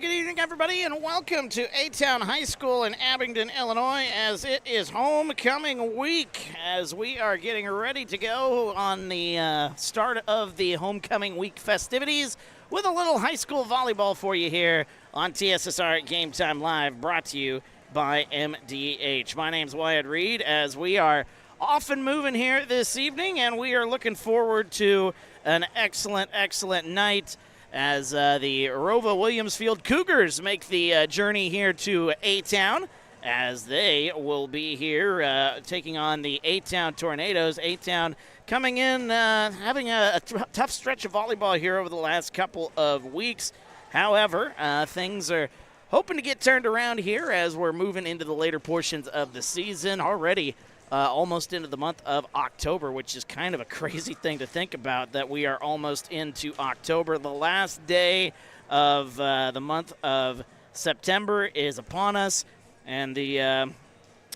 good evening, everybody, and welcome to A-Town High School in Abingdon, Illinois, as it is homecoming week, as we are getting ready to go on the start of the homecoming week festivities with a little high school volleyball for you here on TSSR Game Time Live, brought to you by MDH. My name's Wyatt Reed, as we are off and moving here this evening, and we are looking forward to an excellent night as the ROWVA Williamsfield Cougars make the journey here to A-Town, as they will be here taking on the A-Town Tornadoes. A-Town coming in, having a tough stretch of volleyball here over the last couple of weeks. However, things are hoping to get turned around here as we're moving into the later portions of the season. Already almost into the month of October, which is kind of a crazy thing to think about, that we are almost into October. The last day of the month of September is upon us, and the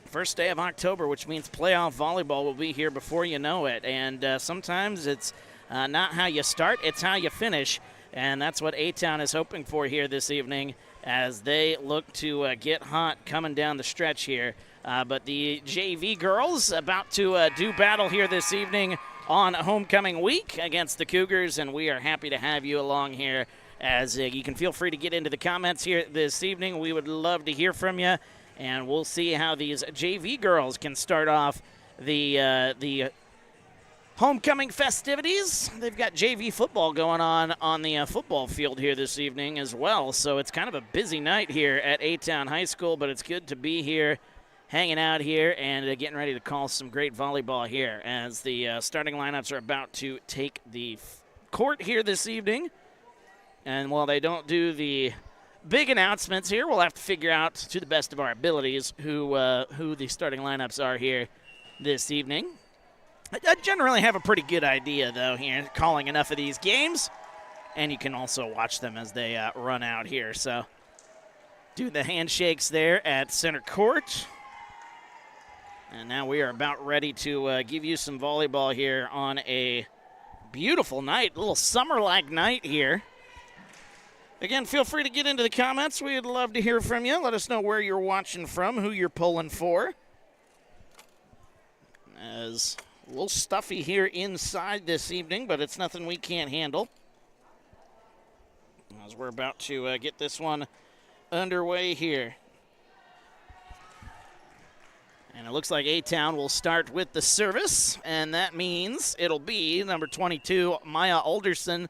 first day of October, which means playoff volleyball, will be here before you know it. And sometimes it's not how you start, it's how you finish, and that's what A-Town is hoping for here this evening as they look to get hot coming down the stretch here. But the JV girls about to do battle here this evening on homecoming week against the Cougars, and we are happy to have you along here, as you can feel free to get into the comments here this evening. We would love to hear from you, and we'll see how these JV girls can start off the homecoming festivities. They've got JV football going on the football field here this evening as well, so it's kind of a busy night here at A-Town High School, but it's good to be here, hanging out here, and getting ready to call some great volleyball here as the starting lineups are about to take the court here this evening. And while they don't do the big announcements here, we'll have to figure out to the best of our abilities who the starting lineups are here this evening. I generally have a pretty good idea, though, here, calling enough of these games, and you can also watch them as they run out here. So do the handshakes there at center court. And now we are about ready to give you some volleyball here on a beautiful night, a little summer-like night here. Again, feel free to get into the comments. We'd love to hear from you. Let us know where you're watching from, who you're pulling for. As a little stuffy here inside this evening, but it's nothing we can't handle. As we're about to get this one underway here. And it looks like A-Town will start with the service, and that means it'll be number 22, Maya Alderson,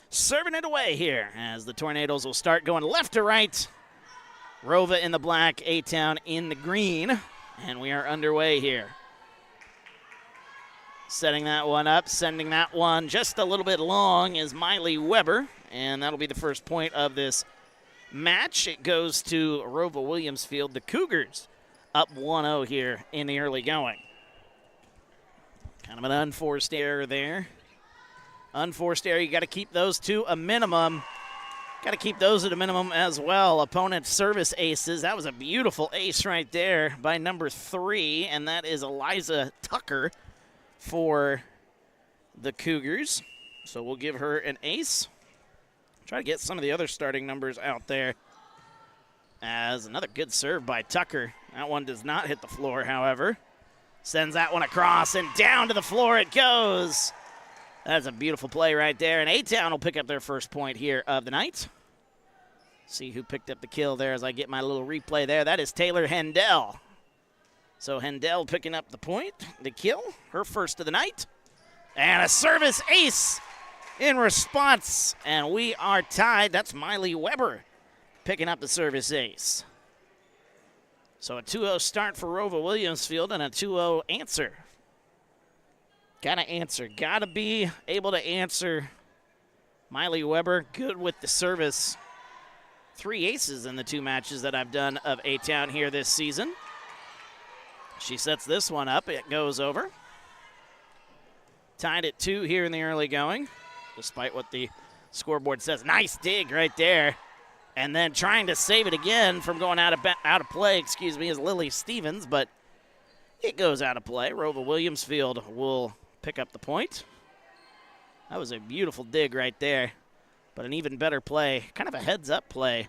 serving it away here as the Tornadoes will start going left to right. ROWVA in the black, A-Town in the green, and we are underway here. Setting that one up, sending that one just a little bit long is Miley Weber, and that'll be the first point of this match. It goes to ROWVA Williamsfield, the Cougars, up 1-0 here in the early going. Kind of an unforced error there. Unforced error, you got to keep those to a minimum. Got to keep those at a minimum as well. Opponent service aces. That was a beautiful ace right there by number 3, and that is Eliza Tucker for the Cougars. So we'll give her an ace. Try to get some of the other starting numbers out there. As another good serve by Tucker. That one does not hit the floor, however. Sends that one across, and down to the floor it goes. That's a beautiful play right there, and A-Town will pick up their first point here of the night. See who picked up the kill there as I get my little replay there. That is Taylor Hendel. So Hendel picking up the point, the kill, her first of the night. And a service ace in response, and we are tied. That's Miley Weber picking up the service ace. So a 2-0 start for ROWVA Williamsfield and a 2-0 answer. Gotta answer. Gotta be able to answer. Miley Weber, good with the service. 3 aces in the 2 matches that I've done of A-Town here this season. She sets this one up. It goes over. Tied at 2 here in the early going, despite what the scoreboard says. Nice dig right there. And then trying to save it again from going out of play, is Lily Stevens, but it goes out of play. ROWVA Williamsfield will pick up the point. That was a beautiful dig right there, but an even better play, kind of a heads-up play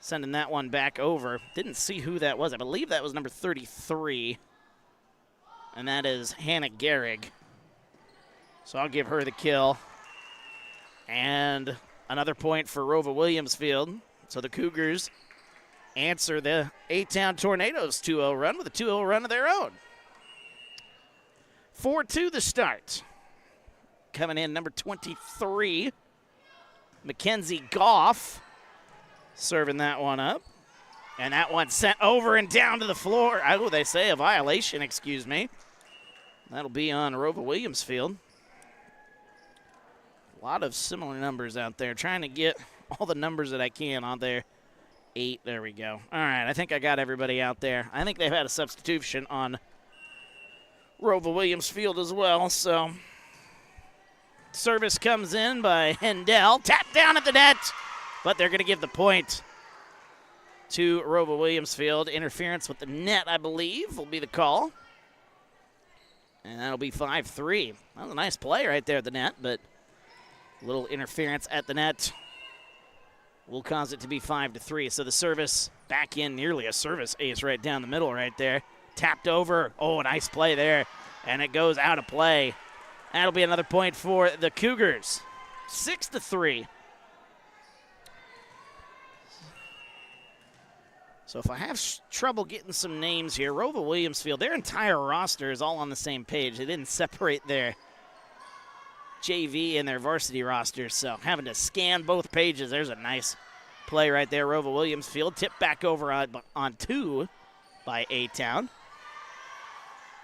Sending that one back over. Didn't see who that was. I believe that was number 33. And that is Hannah Gehrig. So I'll give her the kill. And another point for ROWVA Williamsfield. So the Cougars answer the A-Town Tornadoes 2-0 run with a 2-0 run of their own. 4-2 the start. Coming in number 23, Mackenzie Goff, serving that one up. And that one sent over and down to the floor. Oh, they say a violation, excuse me. That'll be on ROWVA Williamsfield. A lot of similar numbers out there. Trying to get all the numbers that I can on there. 8, there we go. All right, I think I got everybody out there. I think they've had a substitution on ROWVA Williamsfield as well, so service comes in by Hendel. Tap down at the net, but they're going to give the point to ROWVA Williamsfield. Interference with the net, I believe, will be the call. And that'll be 5-3. That was a nice play right there at the net, but a little interference at the net will cause it to be 5-3. So the service back in, nearly a service ace right down the middle right there. Tapped over. Oh, a nice play there. And it goes out of play. That'll be another point for the Cougars. 6-3. So if I have trouble getting some names here, ROWVA Williamsfield, their entire roster is all on the same page. They didn't separate their JV and their varsity rosters, so having to scan both pages. There's a nice play right there. ROWVA Williamsfield tipped back over on 2 by A-Town.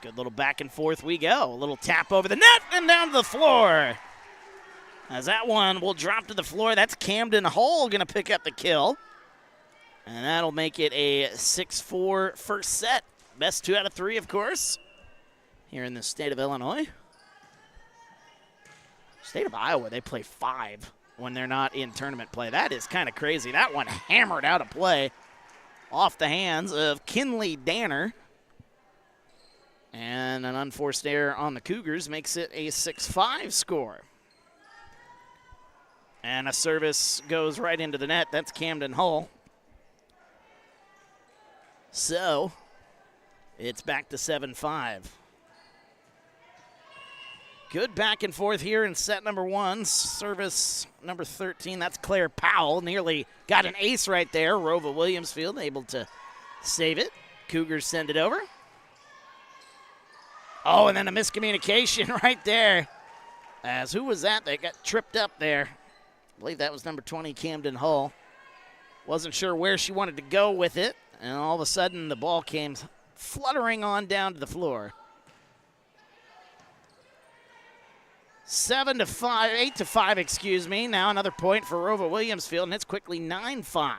Good little back and forth we go. A little tap over the net and down to the floor. As that one will drop to the floor, that's Camden Hull going to pick up the kill. And that'll make it a 6-4 first set. Best 2 out of 3, of course, here in the state of Illinois. State of Iowa, they play 5 when they're not in tournament play. That is kind of crazy. That one hammered out of play off the hands of Kinley Danner. And an unforced error on the Cougars makes it a 6-5 score. And a service goes right into the net. That's Camden Hull. So it's back to 7-5. Good back and forth here in set number 1. Service number 13, that's Claire Powell. Nearly got an ace right there. ROWVA Williamsfield able to save it. Cougars send it over. Oh, and then a miscommunication right there. As who was that got tripped up there? I believe that was number 20, Camden Hull. Wasn't sure where she wanted to go with it. And all of a sudden, the ball came fluttering on down to the floor. 8-5, excuse me. Now another point for ROWVA Williamsfield, and it's quickly 9-5.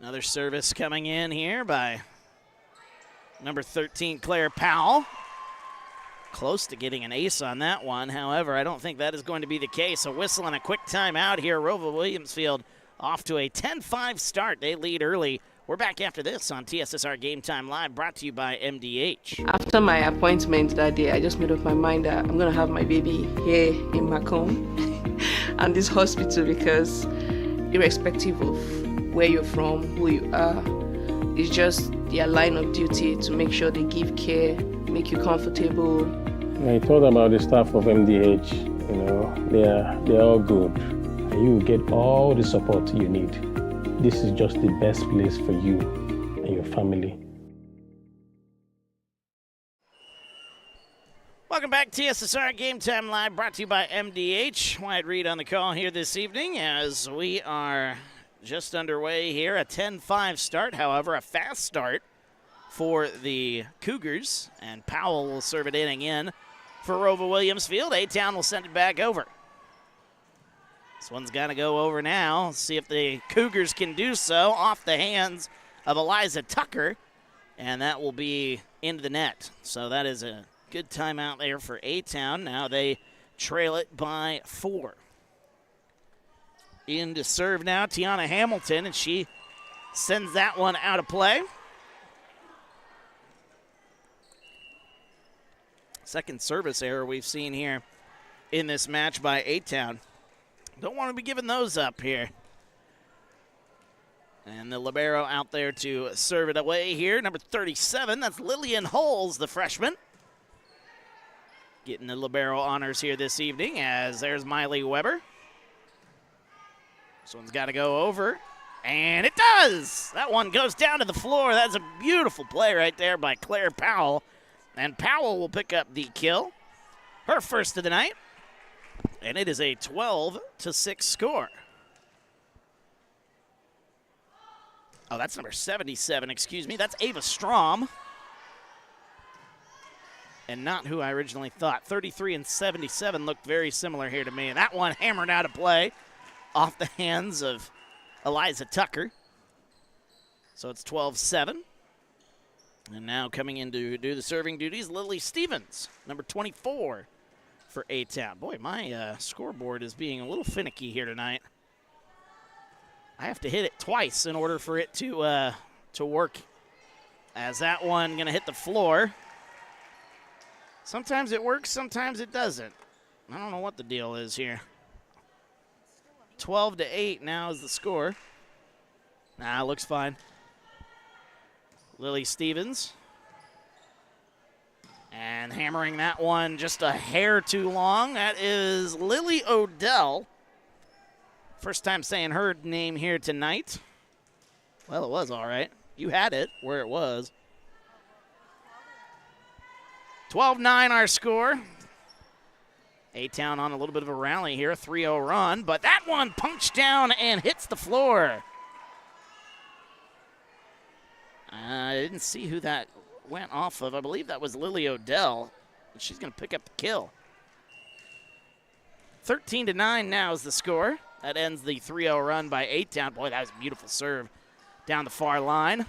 Another service coming in here by number 13, Claire Powell. Close to getting an ace on that one. However, I don't think that is going to be the case. A whistle and a quick timeout here. ROWVA Williamsfield off to a 10-5 start. They lead early. We're back after this on TSSR Game Time Live, brought to you by MDH. After my appointment that day, I just made up my mind that I'm going to have my baby here in Macomb and this hospital, because irrespective of where you're from, who you are, it's just their line of duty to make sure they give care, make you comfortable. I thought about the staff of MDH. You know, they're all good. You get all the support you need. This is just the best place for you and your family. Welcome back, TSSR Game Time Live, brought to you by MDH. Wyatt Reed on the call here this evening as we are just underway here. A 10-5 start, however, a fast start for the Cougars, and Powell will serve it in again for ROWVA Williamsfield. A-Town will send it back over. This one's got to go over now. See if the Cougars can do so off the hands of Eliza Tucker, and that will be into the net. So that is a good timeout there for A-Town. Now they trail it by 4. In to serve now, Tiana Hamilton, and she sends that one out of play. Second service error we've seen here in this match by A-Town. Don't want to be giving those up here. And the libero out there to serve it away here. Number 37, that's Lillian Holes, the freshman. Getting the libero honors here this evening as there's Miley Weber. This one's got to go over, and it does! That one goes down to the floor. That's a beautiful play right there by Claire Powell. And Powell will pick up the kill, her first of the night. And it is a 12-6 score. Oh, that's number 77, excuse me. That's Ava Strom. And not who I originally thought. 33 and 77 looked very similar here to me. And that one hammered out of play off the hands of Eliza Tucker. So it's 12-7. And now coming in to do the serving duties, Lily Stevens, number 24 for A-Town. Boy, my scoreboard is being a little finicky here tonight. I have to hit it twice in order for it to work. As that one going to hit the floor. Sometimes it works, sometimes it doesn't. I don't know what the deal is here. 12-8 now is the score. Nah, looks fine. Lily Stevens. And hammering that one just a hair too long. That is Lily Odell. First time saying her name here tonight. Well, it was all right. You had it where it was. 12-9 our score. A-Town on a little bit of a rally here, a 3-0 run. But that one punched down and hits the floor. I didn't see who that went off of. I believe that was Lily Odell. She's going to pick up the kill. 13-9 now is the score. That ends the 3-0 run by A-Town. Boy, that was a beautiful serve down the far line.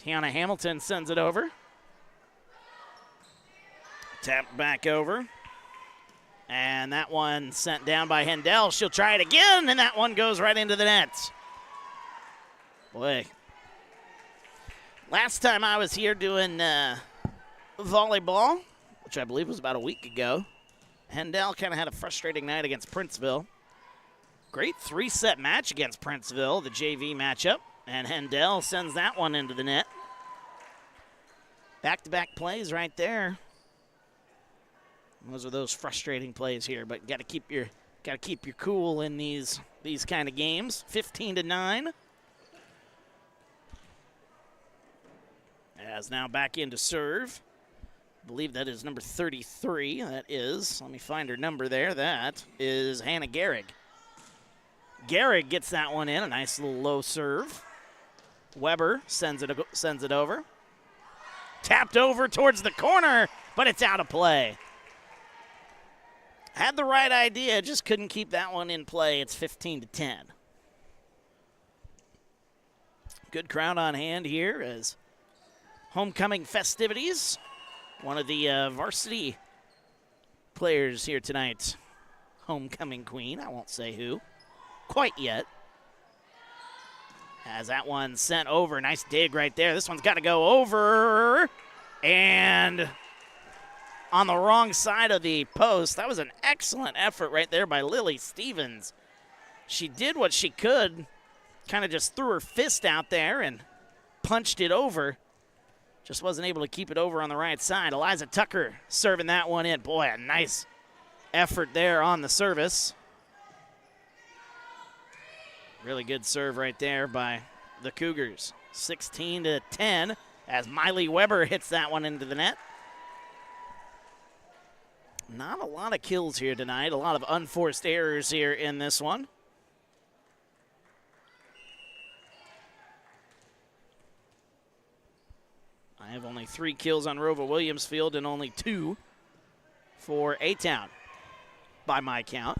Tiana Hamilton sends it over. Tapped back over. And that one sent down by Hendel. She'll try it again, and that one goes right into the net. Boy. Last time I was here doing volleyball, which I believe was about a week ago, Hendel kind of had a frustrating night against Princeville. Great three-set match against Princeville, the JV matchup. And Hendel sends that one into the net. Back-to-back plays right there. Those are those frustrating plays here, but got to keep your cool in these kind of games. 15-9. As now back in to serve. I believe that is number 33. That is, let me find her number there. That is Hannah Gehrig. Gehrig gets that one in, a nice little low serve. Weber sends it over. Tapped over towards the corner, but it's out of play. Had the right idea, just couldn't keep that one in play. It's 15-10. Good crowd on hand here as homecoming festivities. One of the varsity players here tonight, homecoming queen. I won't say who quite yet. As that one sent over. Nice dig right there. This one's got to go over. And on the wrong side of the post. That was an excellent effort right there by Lily Stevens. She did what she could. Kind of just threw her fist out there and punched it over. Just wasn't able to keep it over on the right side. Eliza Tucker serving that one in. Boy, a nice effort there on the service. Really good serve right there by the Cougars. 16-10 as Miley Weber hits that one into the net. Not a lot of kills here tonight. A lot of unforced errors here in this one. I have only 3 kills on ROWVA Williamsfield and only 2 for A-Town by my count.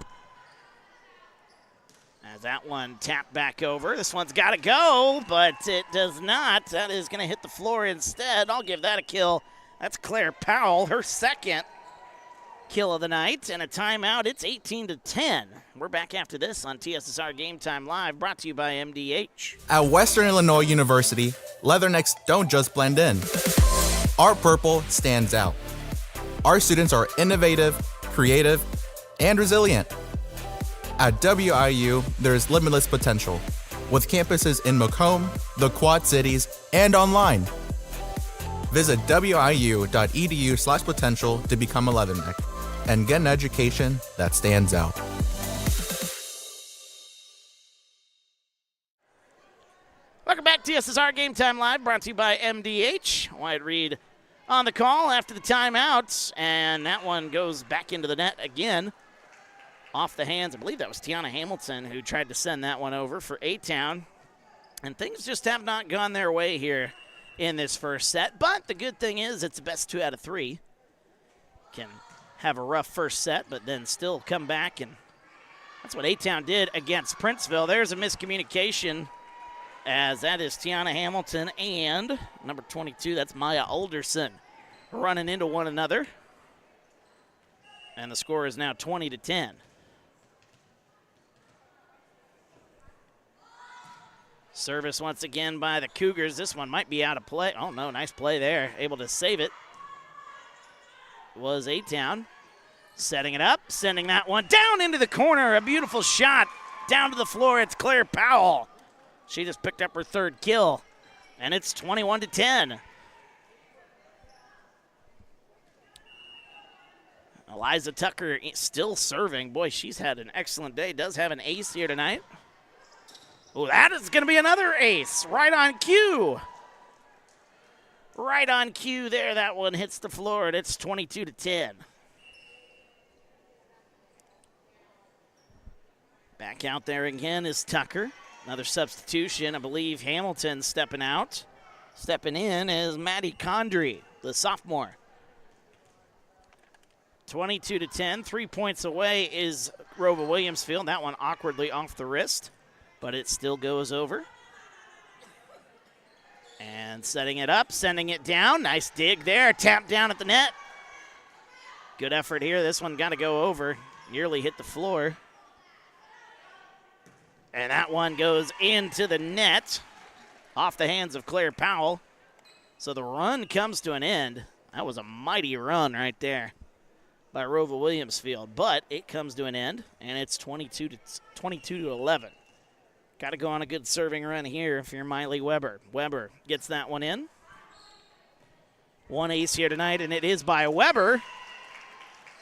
As that one tapped back over. This one's got to go, but it does not. That is going to hit the floor instead. I'll give that a kill. That's Claire Powell, her second kill of the night, and a timeout. It's 18-10. We're back after this on TSSR Game Time Live, brought to you by MDH. At Western Illinois University, Leathernecks don't just blend in. Our purple stands out. Our students are innovative, creative, and resilient. At WIU, there's limitless potential, with campuses in Macomb, the Quad Cities, and online. Visit wiu.edu/potential to become a Leatherneck and get an education that stands out. Welcome back to TSSR Game Time Live, brought to you by MDH. Wyatt Reed on the call after the timeout, and that one goes back into the net again. Off the hands, I believe that was Tiana Hamilton who tried to send that one over for A-Town. And things just have not gone their way here in this first set. But the good thing is it's the best 2 out of 3. Can have a rough first set, but then still come back. And that's what A-Town did against Princeville. There's a miscommunication, as that is Tiana Hamilton and number 22, that's Maya Alderson, running into one another. And the score is now 20-10. Service once again by the Cougars. This one might be out of play. Oh, no, nice play there. Able to save it was A-Town. Setting it up, sending that one down into the corner. A beautiful shot down to the floor. It's Claire Powell. She just picked up her 3rd kill, and it's 21-10. Eliza Tucker still serving. Boy, she's had an excellent day. Does have an ace here tonight. Oh, that is going to be another ace. Right on cue. Right on cue there. That one hits the floor, and it's 22-10. Back out there again is Tucker. Another substitution. I believe Hamilton stepping out. Stepping in is Maddie Condry, the sophomore. 22-10. 3 points away is ROWVA Williamsfield. That one awkwardly off the wrist, but it still goes over. And setting it up, sending it down. Nice dig there. Tap down at the net. Good effort here. This one got to go over. Nearly hit the floor. And that one goes into the net off the hands of Claire Powell. So the run comes to an end. That was a mighty run right there by ROWVA Williamsfield. But it comes to an end, and it's 22-11. Got to go on a good serving run here if you're Miley Weber. Weber gets that one in. One ace here tonight, and it is by Weber.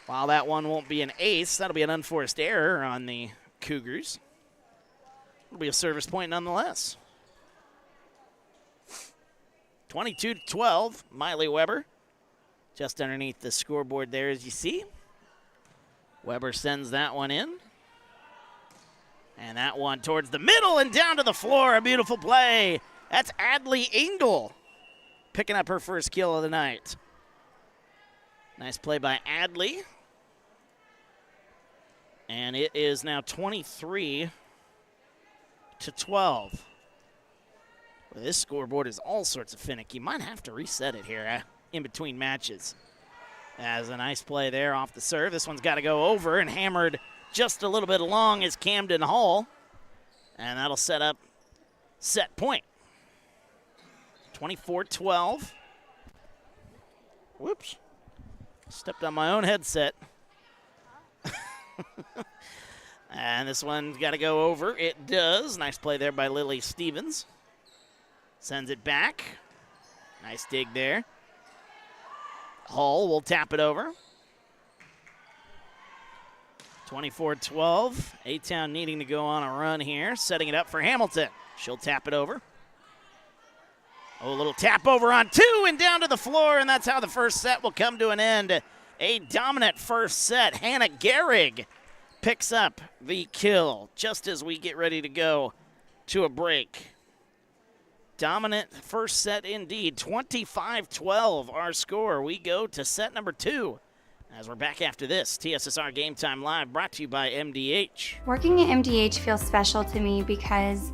While that one won't be an ace, that'll be an unforced error on the Cougars. It'll be a service point nonetheless. 22-12, Miley Weber. Just underneath the scoreboard there, as you see. Weber sends that one in. And that one towards the middle and down to the floor. A beautiful play. That's Adley Engel picking up her first kill of the night. Nice play by Adley. And it is now 23-12. Well, this scoreboard is all sorts of finicky. Might have to reset it here in between matches. As a nice play there off the serve. This one's got to go over and hammered just a little bit long is Camden Hall. And that'll set up set point. 24-12. Whoops. Stepped on my own headset. And this one's got to go over. It does. Nice play there by Lily Stevens. Sends it back. Nice dig there. Hall will tap it over. 24-12. A-Town needing to go on a run here. Setting it up for Hamilton. She'll tap it over. Oh, a little tap over on 2 and down to the floor, and that's how the first set will come to an end. A dominant first set. Hannah Gehrig picks up the kill just as we get ready to go to a break. Dominant first set indeed. 25-12 our score. We go to set number 2 as we're back after this. TSSR Game Time Live brought to you by MDH. Working at MDH feels special to me because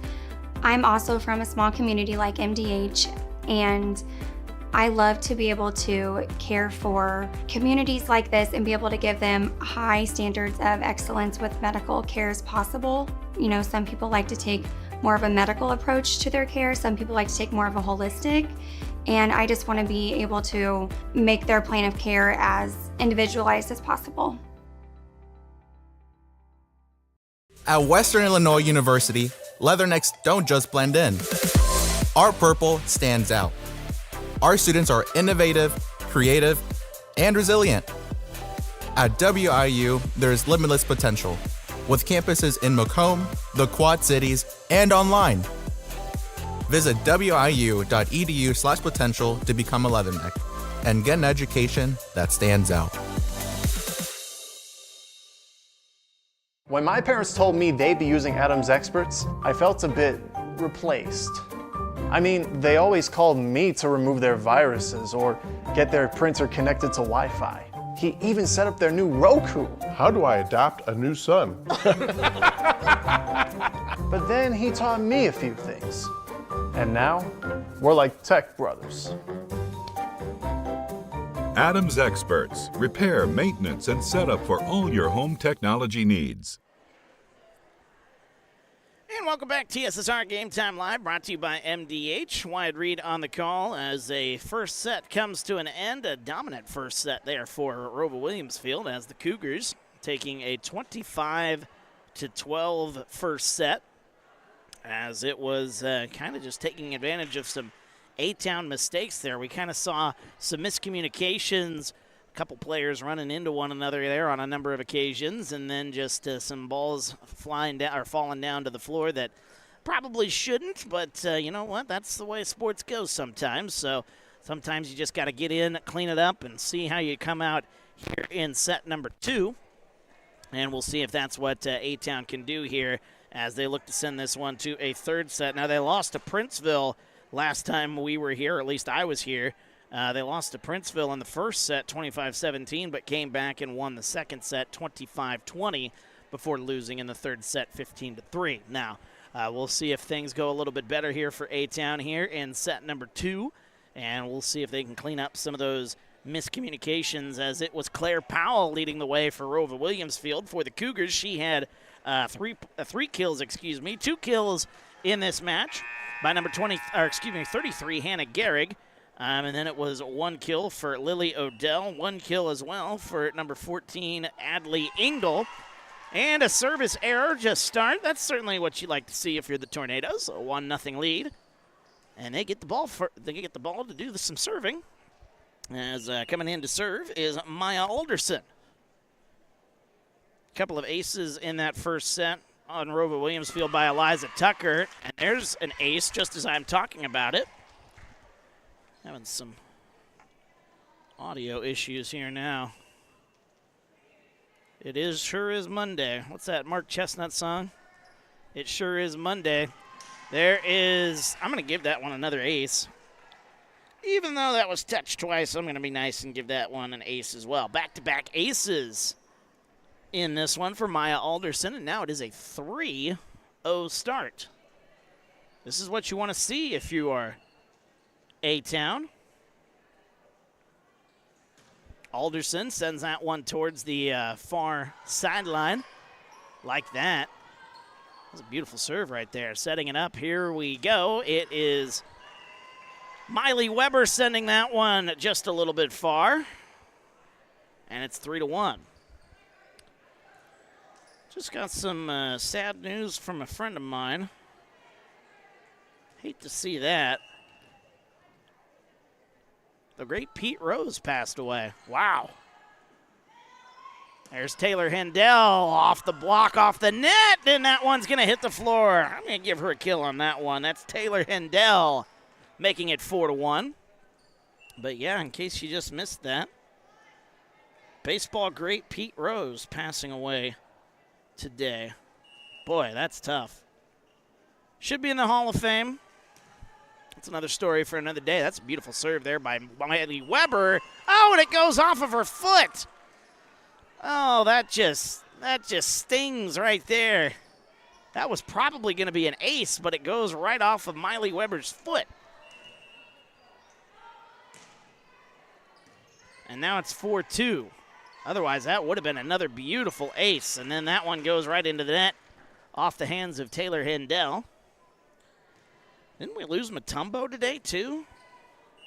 I'm also from a small community like MDH, and I love to be able to care for communities like this and be able to give them high standards of excellence with medical care as possible. You know, some people like to take more of a medical approach to their care. Some people like to take more of a holistic. And I just want to be able to make their plan of care as individualized as possible. At Western Illinois University, leathernecks don't just blend in. Our purple stands out. Our students are innovative, creative, and resilient. At WIU, there's limitless potential, with campuses in Macomb, the Quad Cities, and online. Visit wiu.edu/potential to become a leatherneck and get an education that stands out. When my parents told me they'd be using Adams Experts, I felt a bit replaced. I mean, they always called me to remove their viruses or get their printer connected to Wi-Fi. He even set up their new Roku. How do I adopt a new son? But then he taught me a few things. And now, we're like tech brothers. Adams Experts. Repair, maintenance, and setup for all your home technology needs. And welcome back, TSSR Game Time Live, brought to you by MDH. Wyatt Reed on the call as a first set comes to an end. A dominant first set there for ROWVA Williamsfield as the Cougars taking a 25-12 first set, as it was kind of just taking advantage of some A-Town mistakes there. We kind of saw some miscommunications, a couple players running into one another there on a number of occasions, and then just some balls flying down or falling down to the floor that probably shouldn't, but you know what? That's the way sports goes sometimes. So sometimes you just got to get in, clean it up, and see how you come out here in set number 2. And we'll see if that's what A-Town can do here as they look to send this one to a third set. Now, they lost to Princeville last time we were here, or at least I was here. They lost to Princeville in the first set, 25-17, but came back and won the second set, 25-20, before losing in the third set, 15-3. Now, we'll see if things go a little bit better here for A-Town here in set number 2, and we'll see if they can clean up some of those miscommunications, as it was Claire Powell leading the way for ROWVA Williamsfield. For the Cougars, she had two kills in this match by number 33, Hannah Gehrig. And then it was 1 kill for Lily Odell, 1 kill as well for number 14, Adley Engel. And a service error just start. That's certainly what you like to see if you're the Tornadoes. A 1-0 lead. And they get the ball to do some serving. As coming in to serve is Maya Alderson. A couple of aces in that first set on ROWVA Williamsfield by Eliza Tucker. And there's an ace just as I'm talking about it. Having some audio issues here now. It sure is Monday. What's that Mark Chestnut song? It sure is Monday. I'm going to give that one another ace. Even though that was touched twice, I'm going to be nice and give that one an ace as well. Back-to-back aces in this one for Maya Alderson, and now it is a 3-0 start. This is what you want to see if you are A-Town. Alderson sends that one towards the far sideline like that. That's a beautiful serve right there. Setting it up. Here we go. It is Miley Weber sending that one just a little bit far. And it's 3-1. Just got some sad news from a friend of mine. Hate to see that. The great Pete Rose passed away. Wow. There's Taylor Hendel off the block, off the net, and that one's going to hit the floor. I'm going to give her a kill on that one. That's Taylor Hendel making it 4-1. But, yeah, in case you just missed that, baseball great Pete Rose passing away today. Boy, that's tough. Should be in the Hall of Fame. That's another story for another day. That's a beautiful serve there by Miley Weber. Oh, and it goes off of her foot. Oh, that just stings right there. That was probably going to be an ace, but it goes right off of Miley Weber's foot. And now it's 4-2. Otherwise, that would have been another beautiful ace. And then that one goes right into the net off the hands of Taylor Hendel. Didn't we lose Matumbo today, too?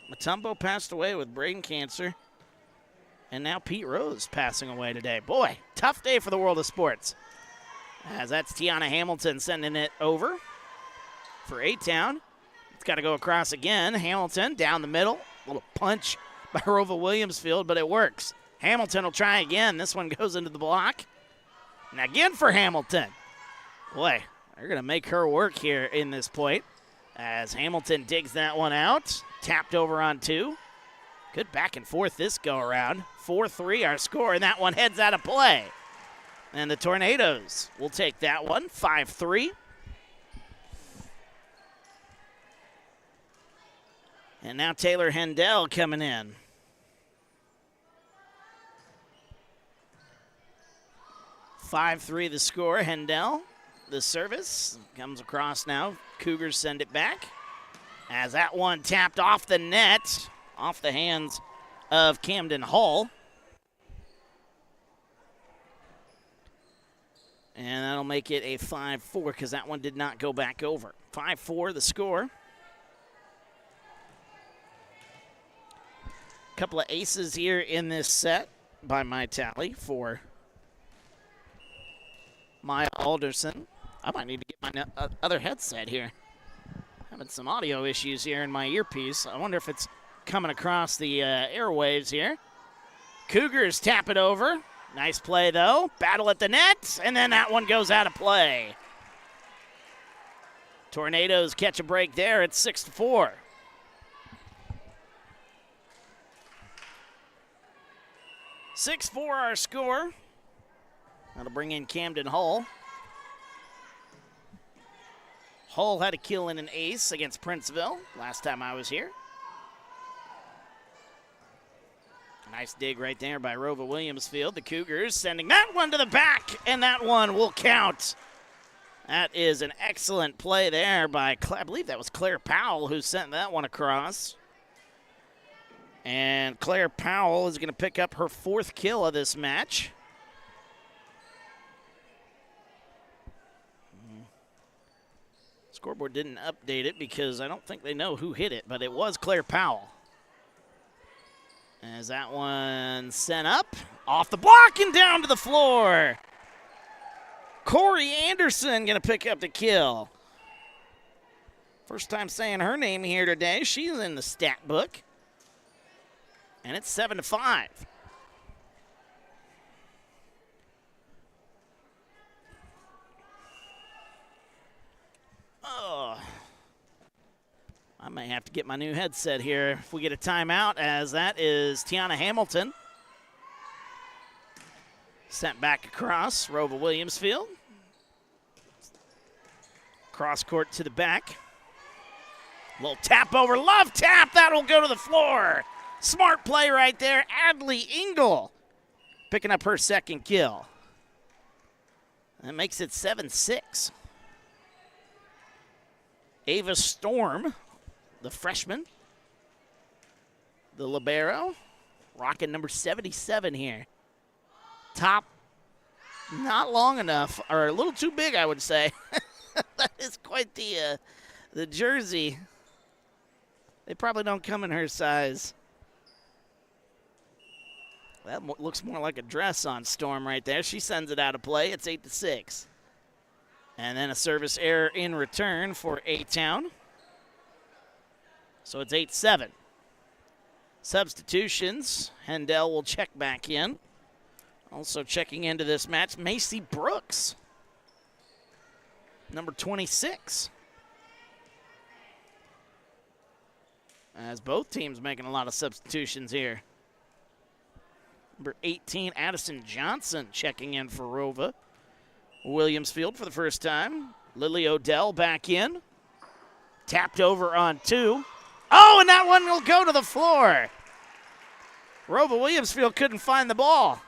Matumbo passed away with brain cancer. And now Pete Rose passing away today. Boy, tough day for the world of sports. As that's Tiana Hamilton sending it over for A-Town. It's got to go across again. Hamilton down the middle. A little punch by ROWVA Williamsfield, but it works. Hamilton will try again. This one goes into the block. And again for Hamilton. Boy, they're going to make her work here in this point. As Hamilton digs that one out. Tapped over on 2. Good back and forth this go around. 4-3 our score, and that one heads out of play. And the Tornadoes will take that one, 5-3. And now Taylor Hendel coming in. 5-3 the score. Hendel, the service, comes across now. Cougars send it back. As that one tapped off the net, off the hands of Camden Hull. And that'll make it a 5-4 because that one did not go back over. 5-4 the score. Couple of aces here in this set by my tally for Maya Alderson. I might need to get my other headset here. Having some audio issues here in my earpiece. I wonder if it's coming across the airwaves here. Cougars tap it over. Nice play, though. Battle at the net, and then that one goes out of play. Tornadoes catch a break there. It's 6-4. Our score. That'll bring in Camden Hull. Hull had a kill and an ace against Princeville last time I was here. Nice dig right there by ROWVA Williamsfield. The Cougars sending that one to the back, and that one will count. That is an excellent play there by, I believe that was Claire Powell who sent that one across. And Claire Powell is going to pick up her 4th kill of this match. Scoreboard didn't update it because I don't think they know who hit it, but it was Claire Powell. As that one sent up, off the block and down to the floor. Corey Anderson going to pick up the kill. First time saying her name here today. She's in the stat book. And it's 7-5. Oh, I may have to get my new headset here if we get a timeout, as that is Tiana Hamilton. Sent back across, ROWVA Williamsfield. Cross court to the back. Little tap over, love tap, that'll go to the floor. Smart play right there. Adley Engel picking up her 2nd kill. That makes it 7-6. Ava Storm, the freshman, the libero, rocking number 77 here. Top, not long enough, or a little too big, I would say. That is quite the jersey. They probably don't come in her size. That looks more like a dress on Storm right there. She sends it out of play. It's 8-6. And then a service error in return for A-Town. So it's 8-7. Substitutions. Hendel will check back in. Also checking into this match, Macy Brooks, number 26. As both teams making a lot of substitutions here. Number 18, Addison Johnson checking in for ROWVA Williamsfield for the first time. Lily Odell back in. Tapped over on 2. Oh, and that one will go to the floor. ROWVA Williamsfield couldn't find the ball.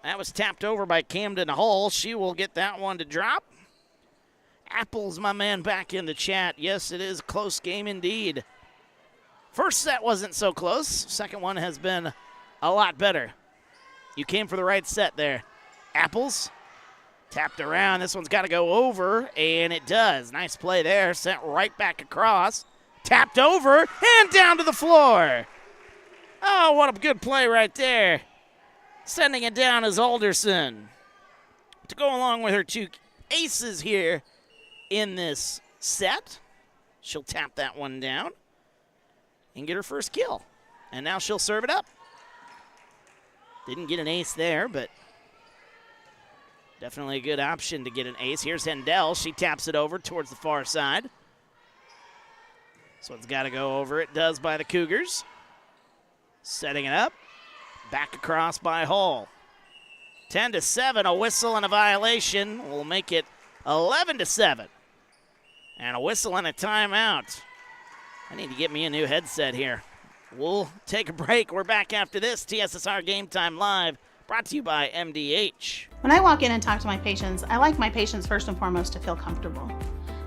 That was tapped over by Camden Hull. She will get that one to drop. Apple's my man back in the chat. Yes, it is a close game indeed. First set wasn't so close. Second one has been a lot better. You came for the right set there. Apples tapped around. This one's got to go over, and it does. Nice play there. Sent right back across. Tapped over and down to the floor. Oh, what a good play right there. Sending it down is Alderson. to go along with her 2 aces here in this set. She'll tap that one down and get her first kill. And now she'll serve it up. Didn't get an ace there, but definitely a good option to get an ace. Here's Hendel. She taps it over towards the far side. So it's got to go over. It does by the Cougars. Setting it up. Back across by Hull. 10-7, a whistle and a violation will make it 11-7. And a whistle and a timeout. I need to get me a new headset here. We'll take a break. We're back after this. TSSR Game Time Live, brought to you by MDH. When I walk in and talk to my patients, I like my patients first and foremost to feel comfortable.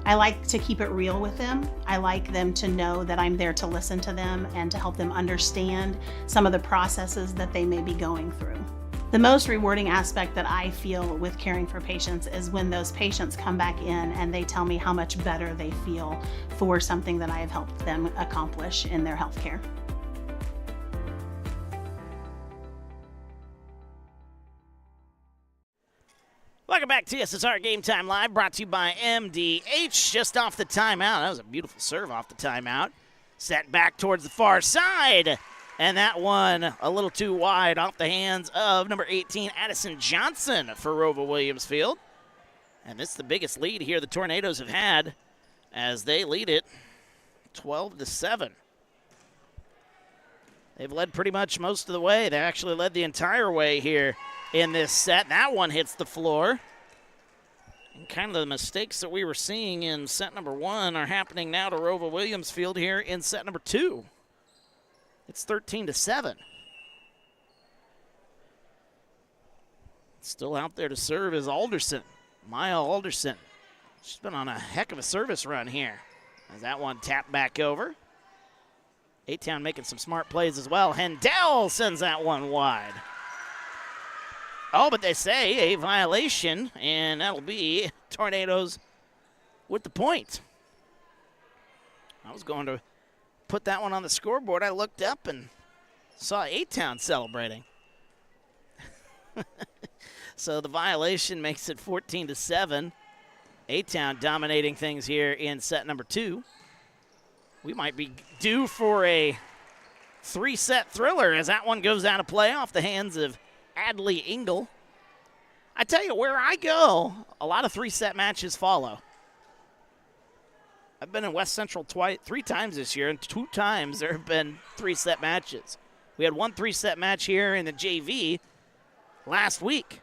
I like to keep it real with them. I like them to know that I'm there to listen to them and to help them understand some of the processes that they may be going through. The most rewarding aspect that I feel with caring for patients is when those patients come back in and they tell me how much better they feel for something that I have helped them accomplish in their healthcare. Welcome back to TSSR Game Time Live, brought to you by MDH. Just off the timeout. That was a beautiful serve off the timeout. Set back towards the far side. And that one a little too wide off the hands of number 18, Addison Johnson for ROWVA Williamsfield. And this is the biggest lead here the Tornadoes have had as they lead it 12-7. They've led pretty much most of the way. They actually led the entire way here in this set. That one hits the floor. And kind of the mistakes that we were seeing in set number 1 are happening now to ROWVA Williamsfield here in set number 2. It's 13-7. Still out there to serve is Alderson, Maya Alderson. She's been on a heck of a service run here. As that one tapped back over. A-Town making some smart plays as well. Hendel sends that one wide. Oh, but they say a violation, and that'll be Tornadoes with the point. I was going to put that one on the scoreboard. I looked up and saw A-Town celebrating. So the violation makes it 14-7. A-Town dominating things here in set number 2. We might be due for a 3-set thriller as that one goes out of play off the hands of Adley Engel. I tell you, where I go, a lot of 3-set matches follow. I've been in West Central 3 times this year, and 2 times there have been 3-set matches. We had 1 3-set match here in the JV last week.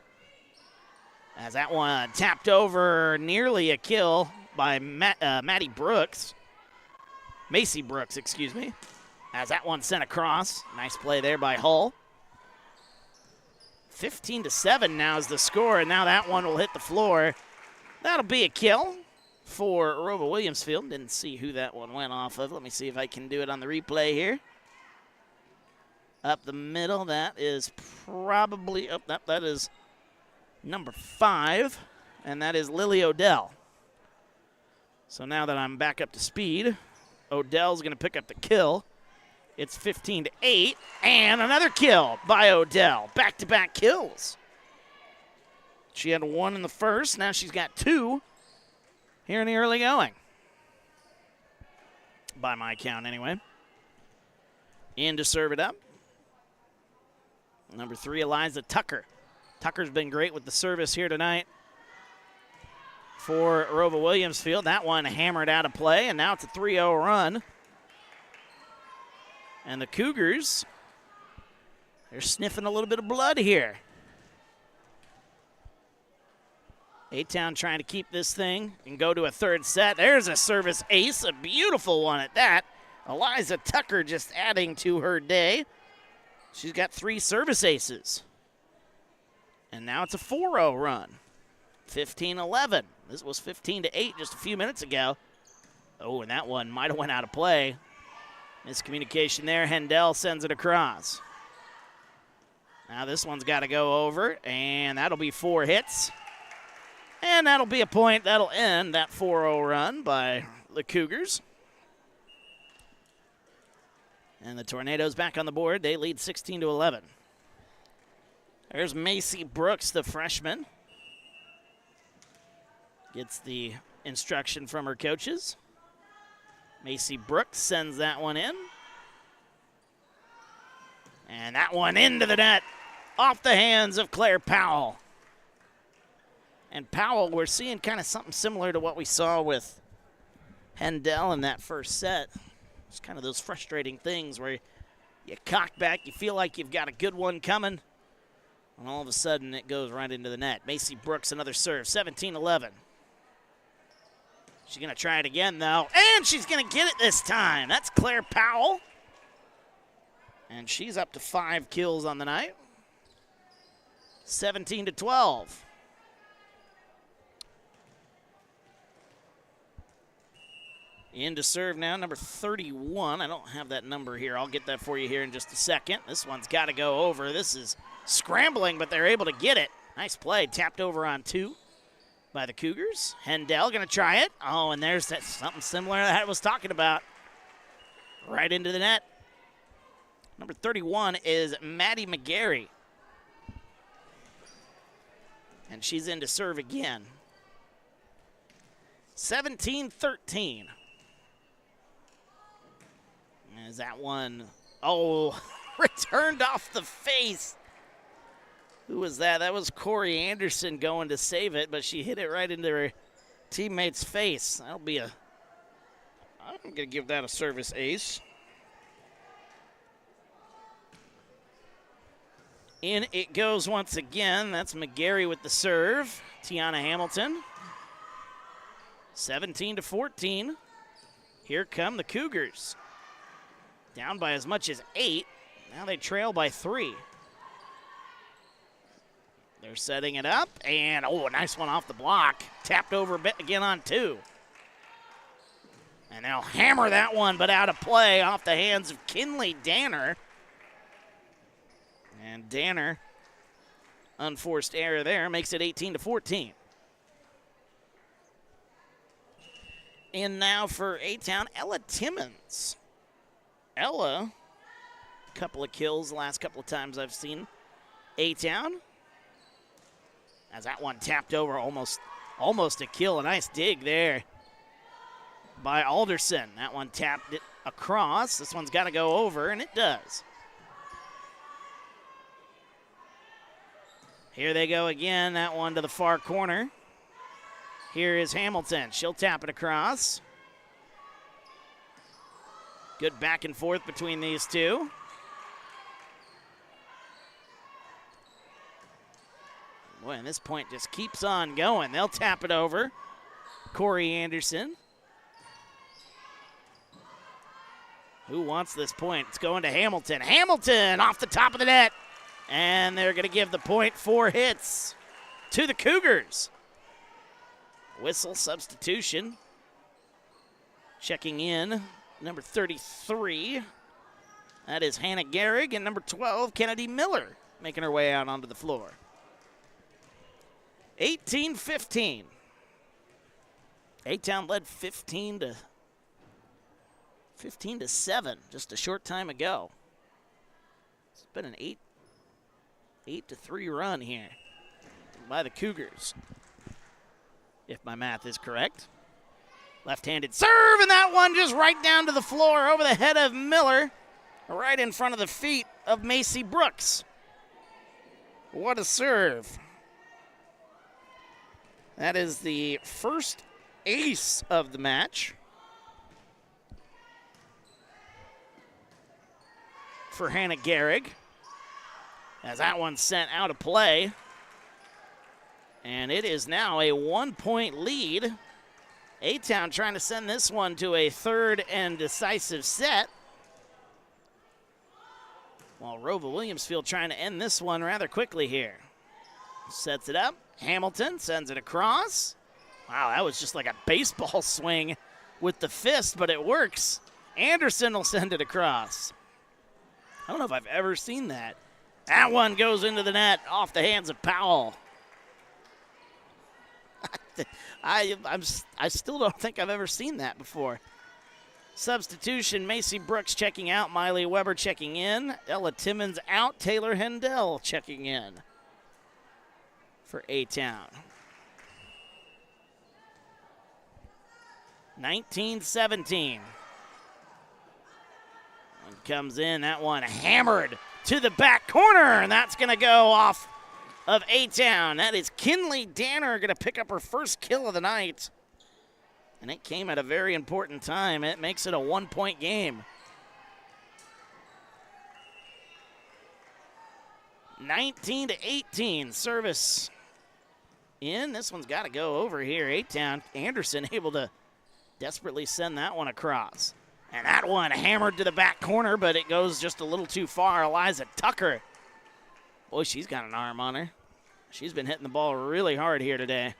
As that one tapped over, nearly a kill by Macy Brooks, excuse me. As that one sent across. Nice play there by Hull. 15-7 now is the score, and now that one will hit the floor. That'll be a kill for ROWVA Williamsfield. Didn't see who that one went off of. Let me see if I can do it on the replay here. Up the middle, that is probably, that is number 5, and that is Lily Odell. So now that I'm back up to speed, Odell's going to pick up the kill. It's 15-8, and another kill by Odell. Back-to-back kills. She had 1 in the first. Now she's got 2 here in the early going. By my count, anyway. In to serve it up. Number 3, Eliza Tucker. Tucker's been great with the service here tonight for ROWVA Williamsfield. That one hammered out of play, and now it's a 3-0 run. And the Cougars, they're sniffing a little bit of blood here. A-Town trying to keep this thing and go to a 3rd set. There's a service ace, a beautiful one at that. Eliza Tucker just adding to her day. She's got 3 service aces. And now it's a 4-0 run. 15-11. This was 15-8 just a few minutes ago. Oh, and that one might have went out of play. Miscommunication there. Hendel sends it across. Now this one's got to go over, and that'll be 4 hits. And that'll be a point. That'll end that 4-0 run by the Cougars. And the Tornadoes back on the board. They lead 16-11. There's Macy Brooks, the freshman. gets the instruction from her coaches. Macy Brooks sends that one in. And that one into the net, off the hands of Claire Powell. And Powell, we're seeing kind of something similar to what we saw with Hendel in that first set. It's kind of those frustrating things where you cock back, you feel like you've got a good one coming, and all of a sudden it goes right into the net. Macy Brooks, another serve, 17-11. She's going to try it again, though, and she's going to get it this time. That's Claire Powell. And she's up to 5 kills on the night. 17-12. In to serve now, number 31. I don't have that number here. I'll get that for you here in just a second. This one's got to go over. This is scrambling, but they're able to get it. Nice play. Tapped over on 2 by the Cougars. Hendel going to try it. Oh, and there's that something similar that I was talking about. Right into the net. Number 31 is Maddie McGarry. And she's in to serve again. 17-13. As that one, returned off the face. Who was that? That was Corey Anderson going to save it, but she hit it right into her teammate's face. That'll be I'm going to give that a service ace. In it goes once again. That's McGarry with the serve. Tiana Hamilton. 17-14. Here come the Cougars. Down by as much as 8. Now they trail by 3. They're setting it up, and a nice one off the block. Tapped over a bit again on 2. And they'll hammer that one, but out of play off the hands of Kinley Danner. And Danner, unforced error there, makes it 18-14. In now for A-Town, Ella Timmons. Ella, a couple of kills the last couple of times I've seen A-Town. As that one tapped over, almost a kill. A nice dig there by Alderson. That one tapped it across. This one's got to go over, and it does. Here they go again, that one to the far corner. Here is Hamilton. She'll tap it across. Good back and forth between these two. Boy, and this point just keeps on going. They'll tap it over. Corey Anderson. Who wants this point? It's going to Hamilton. Hamilton off the top of the net. And they're going to give the point 4 hits to the Cougars. Whistle substitution. Checking in, number 33. That is Hannah Gehrig, and number 12, Kennedy Miller, making her way out onto the floor. 18-15. A-Town led 15-7 just a short time ago. It's been an 8-3 run here by the Cougars, if my math is correct. Left-handed serve, and that one just right down to the floor over the head of Miller, right in front of the feet of Macy Brooks. What a serve. That is the first ace of the match for Hannah Gehrig. As that one's sent out of play. And it is now a 1-point lead. A-Town trying to send this one to a third and decisive set. While ROWVA Williamsfield trying to end this one rather quickly here. Sets it up. Hamilton sends it across. Wow, that was just like a baseball swing with the fist, but it works. Anderson will send it across. I don't know if I've ever seen that. That one goes into the net off the hands of Powell. I still don't think I've ever seen that before. Substitution, Macy Brooks checking out, Miley Weber checking in, Ella Timmons out, Taylor Hendel checking in for A-Town. 19-17. And comes in, that one hammered to the back corner, and that's going to go off of A-Town. That is Kinley Danner going to pick up her first kill of the night. And it came at a very important time. It makes it a 1-point game. 19-18, service in. This one's got to go over here. A-Town, Anderson able to desperately send that one across. And that one hammered to the back corner, but it goes just a little too far. Eliza Tucker. Boy, she's got an arm on her. She's been hitting the ball really hard here today.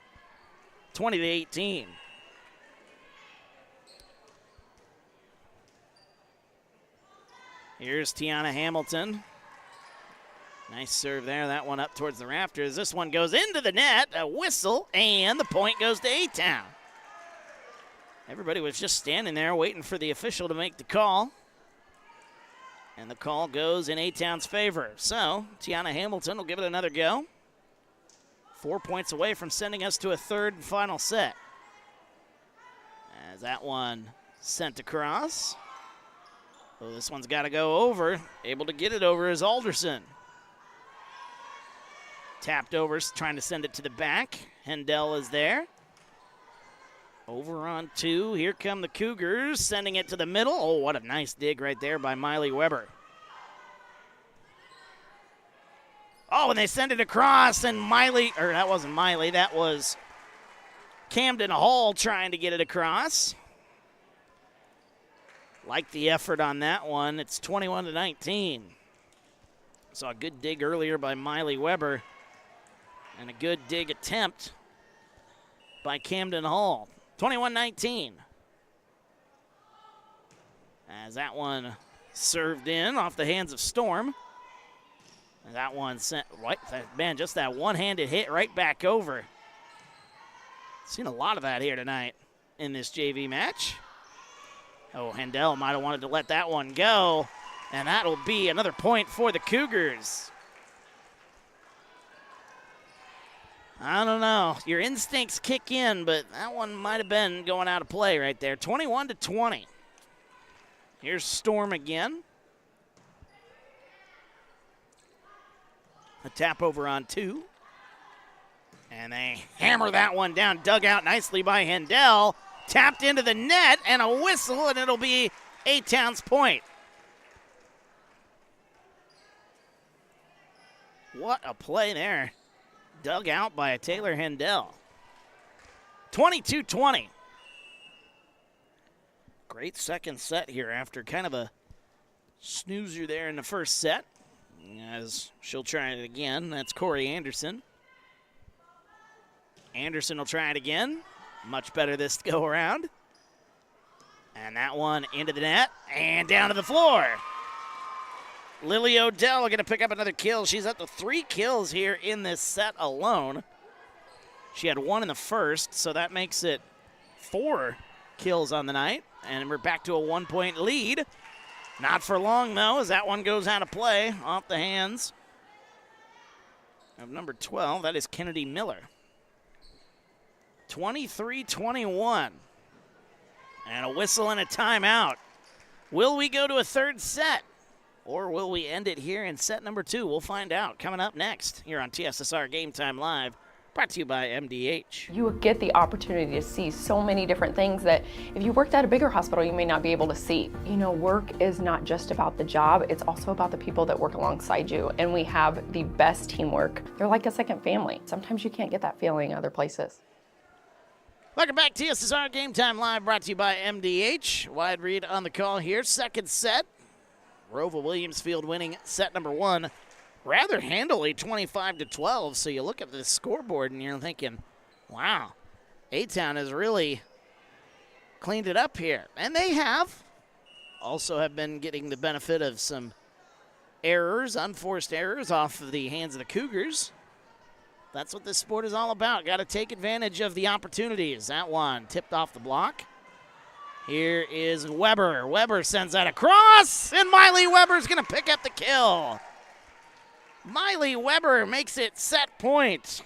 20-18. Here's Tiana Hamilton. Nice serve there. That one up towards the rafters. This one goes into the net. A whistle, and the point goes to A-Town. Everybody was just standing there waiting for the official to make the call. And the call goes in A-Town's favor. So, Tiana Hamilton will give it another go. 4 points away from sending us to a third and final set. As that one sent across. Oh, this one's got to go over. Able to get it over is Alderson. Tapped over, trying to send it to the back. Hendel is there. Over on 2. Here come the Cougars, sending it to the middle. Oh, what a nice dig right there by Miley Weber. Oh, and they send it across, and that wasn't Miley, that was Camden Hall trying to get it across. Like the effort on that one. It's 21-19. Saw a good dig earlier by Miley Weber, and a good dig attempt by Camden Hall. 21-19. As that one served in off the hands of Storm. And that one sent, man, just that one-handed hit right back over. Seen a lot of that here tonight in this JV match. Oh, Hendel might have wanted to let that one go. And that'll be another point for the Cougars. I don't know. Your instincts kick in, but that one might have been going out of play right there. 21-20. Here's Storm again. A tap over on 2. And they hammer that one down, dug out nicely by Hendel. Tapped into the net, and a whistle, and it'll be A-Town's point. What a play there. Dug out by a Taylor Hendel. 22-20. Great second set here after kind of a snoozer there in the first set. As she'll try it again. That's Corey Anderson. Anderson will try it again. Much better this go around. And that one into the net and down to the floor. Lily Odell going to pick up another kill. She's up to 3 kills here in this set alone. She had 1 in the first, so that makes it 4 kills on the night. And we're back to a 1-point lead. Not for long, though, as that one goes out of play off the hands of number 12. That is Kennedy Miller. 23-21. And a whistle and a timeout. Will we go to a third set? Or will we end it here in set number 2? We'll find out coming up next here on TSSR Game Time Live, brought to you by MDH. You get the opportunity to see so many different things that if you worked at a bigger hospital, you may not be able to see. You know, work is not just about the job, it's also about the people that work alongside you. And we have the best teamwork. They're like a second family. Sometimes you can't get that feeling other places. Welcome back to TSSR Game Time Live, brought to you by MDH. Wide read on the call here. Second set. ROWVA Williamsfield winning set number 1 rather handily, 25-12. So you look at the scoreboard and you're thinking, wow, A-Town has really cleaned it up here. And they have. Also have been getting the benefit of some errors, unforced errors off of the hands of the Cougars. That's what this sport is all about. Got to take advantage of the opportunities. That one tipped off the block. Here is Weber. Weber sends that across, and Miley Weber's going to pick up the kill. Miley Weber makes it set point.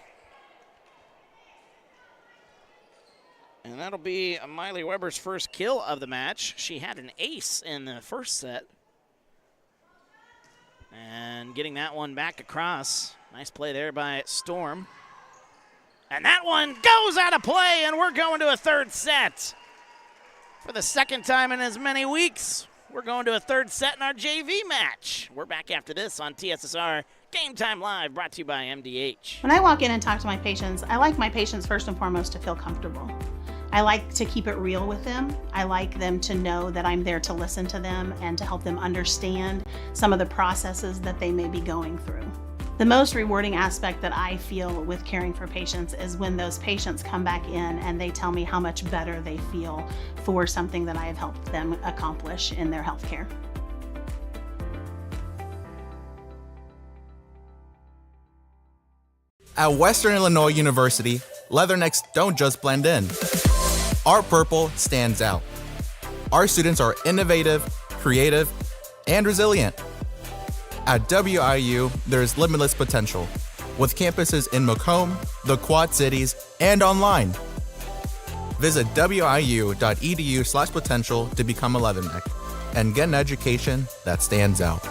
And that'll be Miley Weber's first kill of the match. She had an ace in the first set. And getting that one back across. Nice play there by Storm. And that one goes out of play, and we're going to a third set. For the second time in as many weeks, we're going to a third set in our JV match. We're back after this on TSSR Game Time Live, brought to you by MDH. When I walk in and talk to my patients, I like my patients first and foremost to feel comfortable. I like to keep it real with them. I like them to know that I'm there to listen to them and to help them understand some of the processes that they may be going through. The most rewarding aspect that I feel with caring for patients is when those patients come back in and they tell me how much better they feel for something that I have helped them accomplish in their healthcare. At Western Illinois University, leathernecks don't just blend in. Our purple stands out. Our students are innovative, creative, and resilient. At WIU, there's limitless potential, with campuses in Macomb, the Quad Cities, and online. Visit wiu.edu/potential to become a leatherneck and get an education that stands out.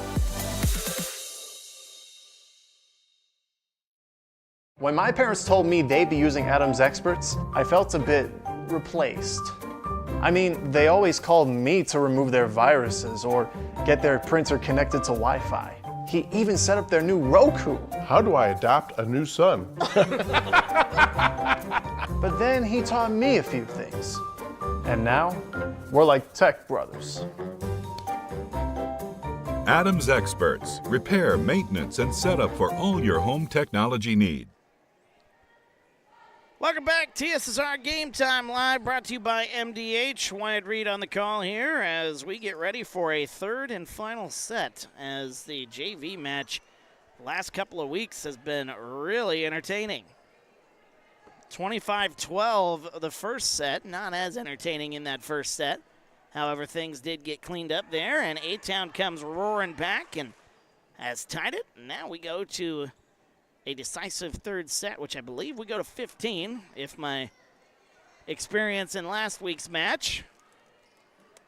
When my parents told me they'd be using Adam's experts, I felt a bit replaced. I mean, they always called me to remove their viruses or get their printer connected to Wi-Fi. He even set up their new Roku. How do I adopt a new son? But then he taught me a few things. And now, we're like tech brothers. Adam's Experts. Repair, maintenance, and setup for all your home technology needs. Welcome back, TSSR Game Time Live, brought to you by MDH. Wyatt Reed on the call here as we get ready for a third and final set, as the JV match last couple of weeks has been really entertaining. 25-12 the first set, not as entertaining in that first set. However, things did get cleaned up there, and A-Town comes roaring back and has tied it. Now we go to a decisive third set, which I believe we go to 15, if my experience in last week's match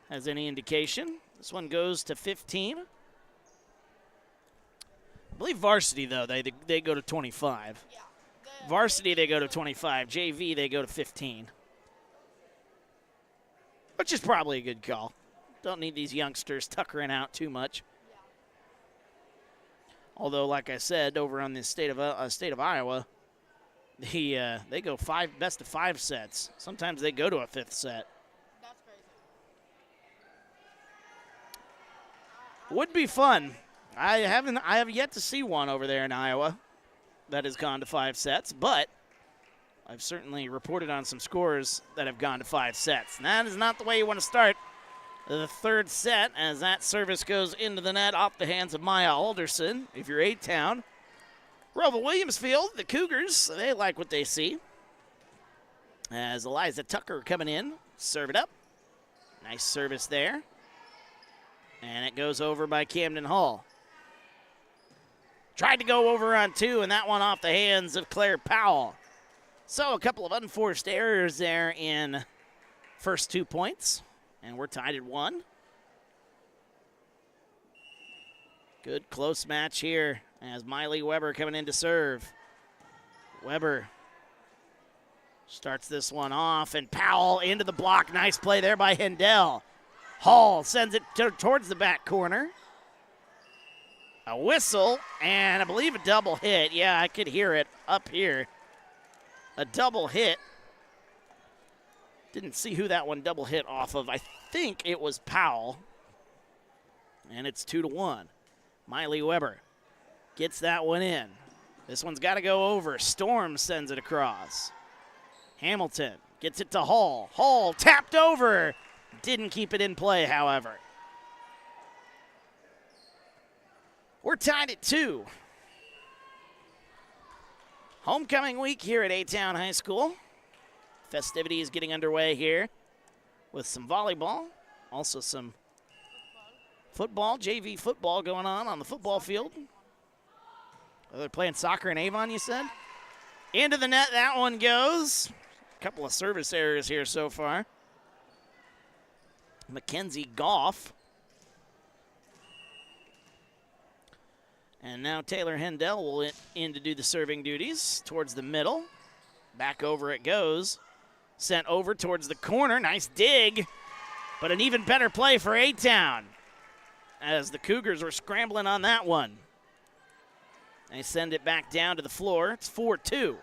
has any indication. This one goes to 15. I believe varsity, though, they go to 25. Yeah. Varsity, they go to 25. JV, they go to 15. Which is probably a good call. Don't need these youngsters tuckering out too much. Although, like I said, over on the state of Iowa, they go best of 5 sets. Sometimes they go to a 5th set. That's crazy. Would be fun. I have yet to see one over there in Iowa that has gone to 5 sets, but I've certainly reported on some scores that have gone to 5 sets. And that is not the way you want to start the third set, as that service goes into the net off the hands of Maya Alderson. If you're A-Town, ROWVA Williamsfield, the Cougars, they like what they see. As Eliza Tucker coming in, serve it up. Nice service there. And it goes over by Camden Hall. Tried to go over on 2, and that one off the hands of Claire Powell. So a couple of unforced errors there in first 2 points. And we're tied at 1. Good close match here as Miley Weber coming in to serve. Weber starts this one off, and Powell into the block. Nice play there by Hendel. Hall sends it towards the back corner. A whistle, and I believe a double hit. Yeah, I could hear it up here. A double hit. Didn't see who that one double hit off of. I think it was Powell. And it's 2-1. Miley Weber gets that one in. This one's got to go over. Storm sends it across. Hamilton gets it to Hall. Hall tapped over. Didn't keep it in play, however. We're tied at 2. Homecoming week here at A-Town High School. Festivities getting underway here with some volleyball, also some football, JV football going on the football field. Oh, they're playing soccer in Avon, you said? Into the net, that one goes. couple of service errors here so far. Mackenzie Goff. And now Taylor Hendel will in to do the serving duties towards the middle. Back over it goes. Sent over towards the corner. Nice dig. But an even better play for A-Town as the Cougars were scrambling on that one. They send it back down to the floor. It's 4-2.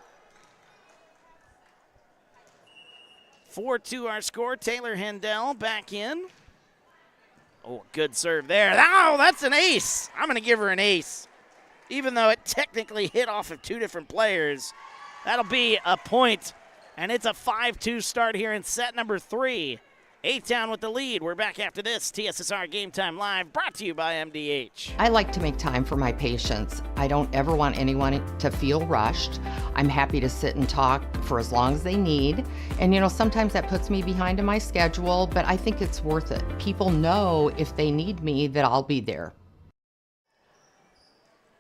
4-2 our score. Taylor Hendel back in. Oh, good serve there. Oh, that's an ace. I'm going to give her an ace. Even though it technically hit off of two different players, that'll be a point. And it's a 5-2 start here in set number 3. A-Town with the lead. We're back after this. TSSR Game Time Live, brought to you by MDH. I like to make time for my patients. I don't ever want anyone to feel rushed. I'm happy to sit and talk for as long as they need. And sometimes that puts me behind in my schedule, but I think it's worth it. People know if they need me that I'll be there.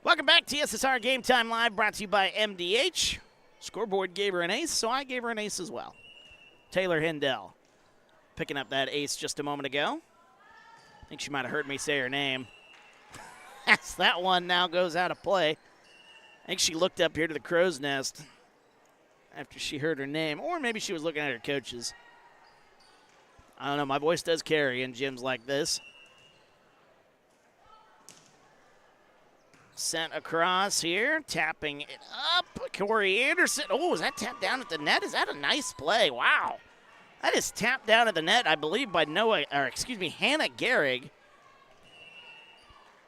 Welcome back. TSSR Game Time Live, brought to you by MDH. Scoreboard gave her an ace, so I gave her an ace as well. Taylor Hendel picking up that ace just a moment ago. I think she might have heard me say her name. As that one now goes out of play. I think she looked up here to the crow's nest after she heard her name, or maybe she was looking at her coaches. I don't know. My voice does carry in gyms like this. Sent across here, tapping it up. Corey Anderson. Oh, is that tapped down at the net? Is that a nice play? Wow. That is tapped down at the net, I believe, by Hannah Gehrig.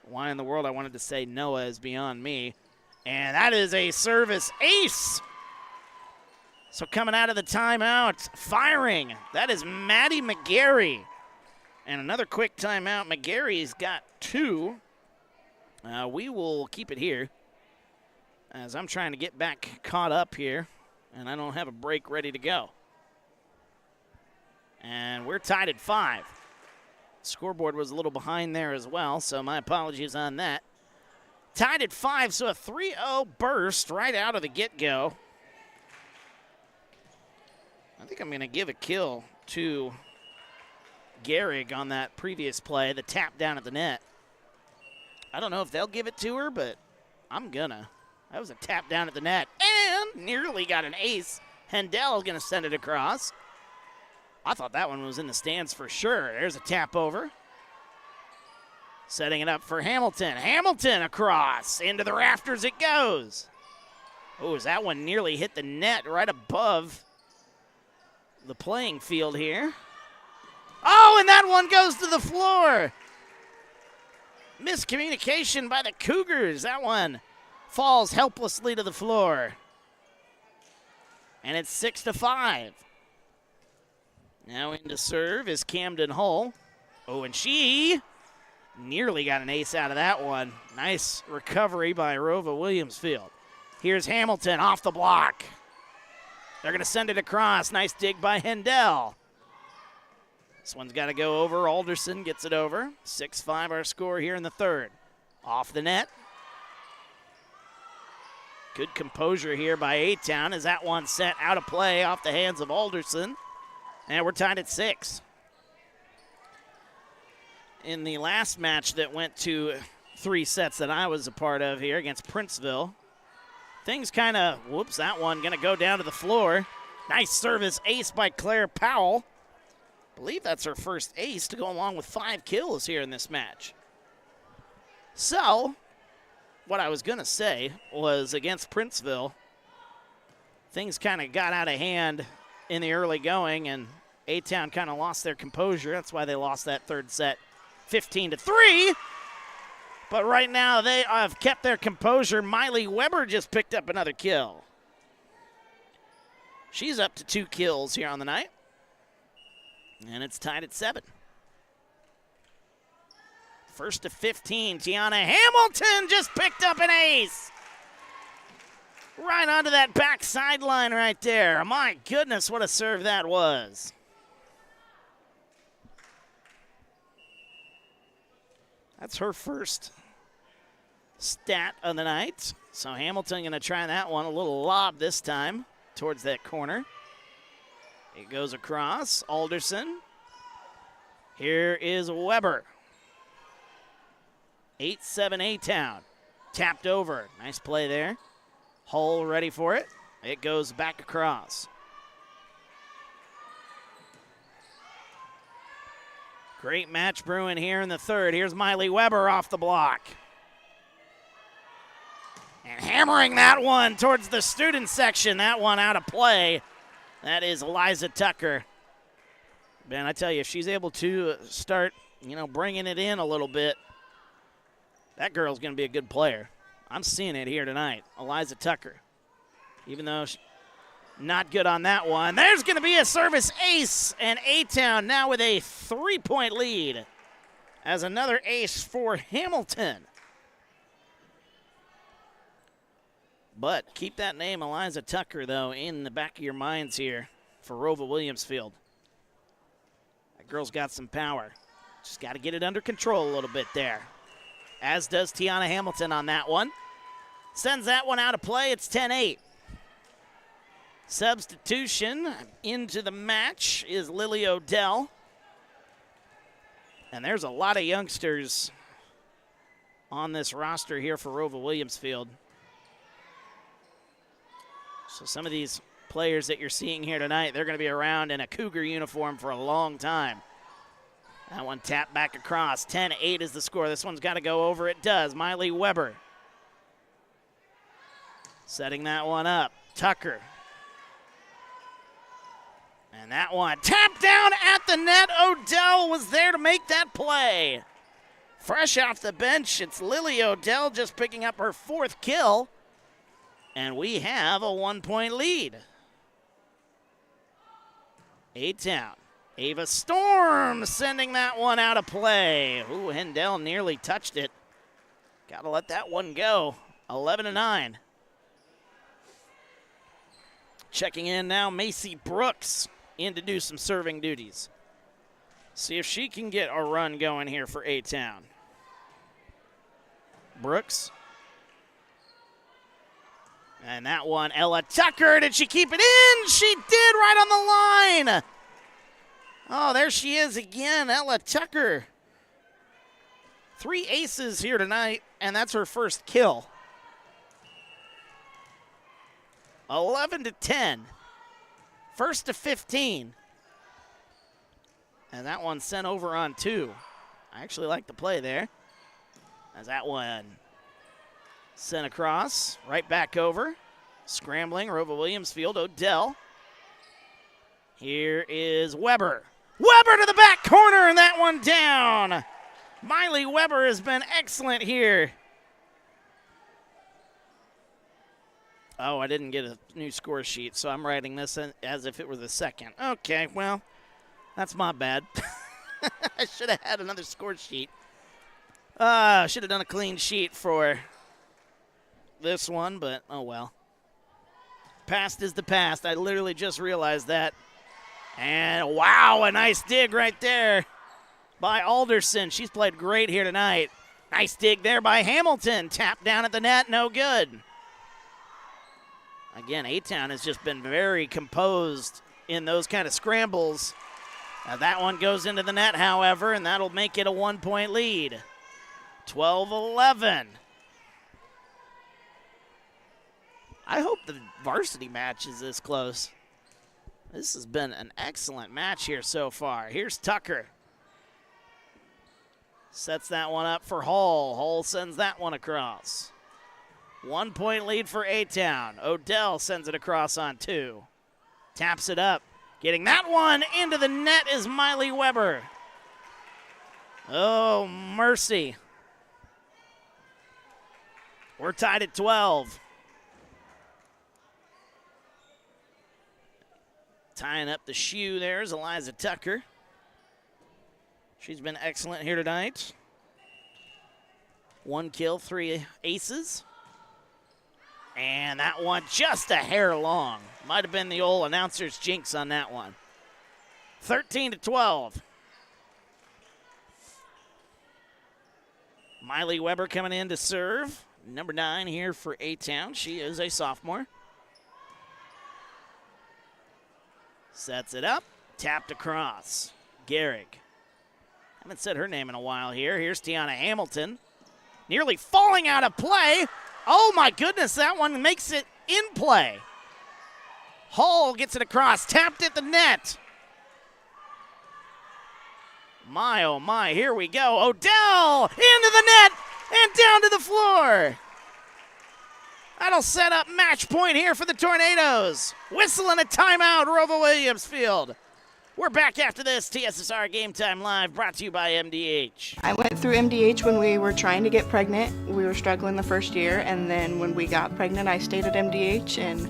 Why in the world I wanted to say Noah is beyond me. And that is a service ace. So coming out of the timeout, firing. That is Maddie McGarry. And another quick timeout. McGarry's got 2. We will keep it here as I'm trying to get back caught up here, and I don't have a break ready to go. And we're tied at 5. Scoreboard was a little behind there as well, so my apologies on that. Tied at 5, so a 3-0 burst right out of the get-go. I think I'm going to give a kill to Gehrig on that previous play, the tap down at the net. I don't know if they'll give it to her, but I'm gonna. That was a tap down at the net and nearly got an ace. Hendel is going to send it across. I thought that one was in the stands for sure. There's a tap over. Setting it up for Hamilton. Hamilton across. Into the rafters it goes. Oh, that one nearly hit the net right above the playing field here. Oh, and that one goes to the floor. Miscommunication by the Cougars. That one falls helplessly to the floor. And it's 6-5. Now in to serve is Camden Hull. Oh, and she nearly got an ace out of that one. Nice recovery by ROWVA Williamsfield. Here's Hamilton off the block. They're going to send it across. Nice dig by Hendel. This one's got to go over. Alderson gets it over. 6-5 our score here in the third. Off the net. Good composure here by A-Town as that one sent out of play off the hands of Alderson. And we're tied at 6. In the last match that went to 3 sets that I was a part of here against Princeville, things kind of, whoops, that one going to go down to the floor. Nice service ace by Claire Powell. I believe that's her first ace to go along with 5 kills here in this match. So, what I was going to say was against Princeville, things kind of got out of hand in the early going, and A-Town kind of lost their composure. That's why they lost that third set 15-3. But right now they have kept their composure. Miley Weber just picked up another kill. She's up to 2 kills here on the night. And it's tied at 7. First to 15, Tiana Hamilton just picked up an ace. Right onto that back sideline right there. My goodness, what a serve that was. That's her first stat of the night. So Hamilton going to try that one, a little lob this time towards that corner. It goes across. Alderson. Here is Weber. 8-7 A-Town. Tapped over. Nice play there. Hull ready for it. It goes back across. Great match brewing here in the third. Here's Miley Weber off the block. And hammering that one towards the student section. That one out of play. That is Eliza Tucker. Man, I tell you, if she's able to start, bringing it in a little bit, that girl's going to be a good player. I'm seeing it here tonight. Eliza Tucker. Even though she's not good on that one. There's going to be a service ace, and A-Town now with a 3-point lead as another ace for Hamilton. But keep that name, Eliza Tucker, though, in the back of your minds here for ROWVA Williamsfield. That girl's got some power. Just got to get it under control a little bit there. As does Tiana Hamilton on that one. Sends that one out of play. It's 10-8. Substitution into the match is Lily Odell. And there's a lot of youngsters on this roster here for ROWVA Williamsfield. So some of these players that you're seeing here tonight, they're going to be around in a Cougar uniform for a long time. That one tapped back across. 10-8 is the score. This one's got to go over. It does. Miley Weber setting that one up. Tucker. And that one tapped down at the net. Odell was there to make that play. Fresh off the bench, it's Lily Odell just picking up her 4th kill. And we have a 1-point lead. A-Town. Ava Storm sending that one out of play. Ooh, Hendel nearly touched it. Got to let that one go. 11-9. Checking in now, Macy Brooks in to do some serving duties. See if she can get a run going here for A-Town. Brooks. And that one, Ella Tucker, did she keep it in? She did, right on the line. Oh, there she is again, Ella Tucker. 3 aces here tonight, and that's her first kill. 11-10. First to 15. And that one sent over on 2. I actually like the play there. As that one sent across, right back over. Scrambling, ROWVA Williamsfield, Odell. Here is Weber. Weber to the back corner, and that one down. Miley Weber has been excellent here. Oh, I didn't get a new score sheet, so I'm writing this as if it were the second. Okay, well, that's my bad. I should have had another score sheet. Should have done a clean sheet for this one, but oh well. Past is the past. I literally just realized that. And wow, a nice dig right there by Alderson. She's played great here tonight. Nice dig there by Hamilton. Tap down at the net, no good. Again, A-Town has just been very composed in those kind of scrambles. That one goes into the net, however, and that'll make it a 1-point lead. 12-11. I hope the varsity match is this close. This has been an excellent match here so far. Here's Tucker. Sets that one up for Hull. Hull sends that one across. 1-point lead for A-Town. Odell sends it across on 2. Taps it up. Getting that one into the net is Miley Weber. Oh, mercy. We're tied at 12. Tying up the shoe there is Eliza Tucker. She's been excellent here tonight. 1 kill, 3 aces. And that one just a hair long. Might have been the old announcer's jinx on that one. 13-12. Miley Weber coming in to serve. Number 9 here for A-Town. She is a sophomore. Sets it up. Tapped across. Gehrig. Haven't said her name in a while here. Here's Tiana Hamilton. Nearly falling out of play. Oh my goodness, that one makes it in play. Hall gets it across. Tapped at the net. My, oh my, here we go. Odell into the net and down to the floor. That'll set up match point here for the Tornadoes. Whistling a timeout, ROWVA Williams Field. We're back after this. TSSR Game Time Live, brought to you by MDH. I went through MDH when we were trying to get pregnant. We were struggling the first year, and then when we got pregnant, I stayed at MDH and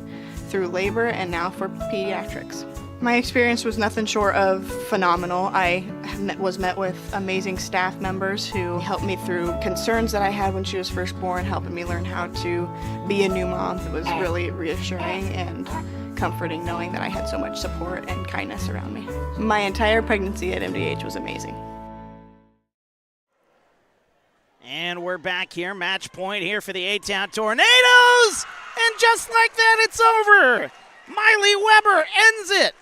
through labor and now for pediatrics. My experience was nothing short of phenomenal. I was met with amazing staff members who helped me through concerns that I had when she was first born, helping me learn how to be a new mom. It was really reassuring and comforting knowing that I had so much support and kindness around me. My entire pregnancy at MDH was amazing. And we're back here, match point here for the A-Town Tornadoes! And just like that, it's over! Miley Weber ends it!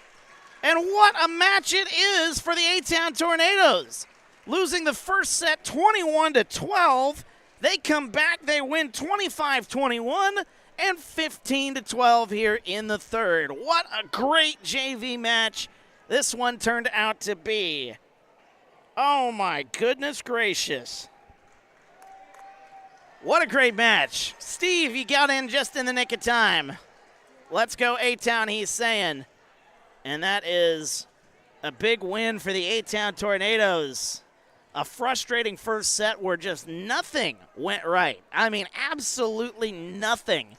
And what a match it is for the A-Town Tornadoes. Losing the first set 21-12. They come back, they win 25-21 and 15-12 here in the third. What a great JV match this one turned out to be. Oh my goodness gracious. What a great match. Steve, you got in just in the nick of time. Let's go A-Town, he's saying. And that is a big win for the A-Town Tornadoes. A frustrating first set where just nothing went right. I mean, absolutely nothing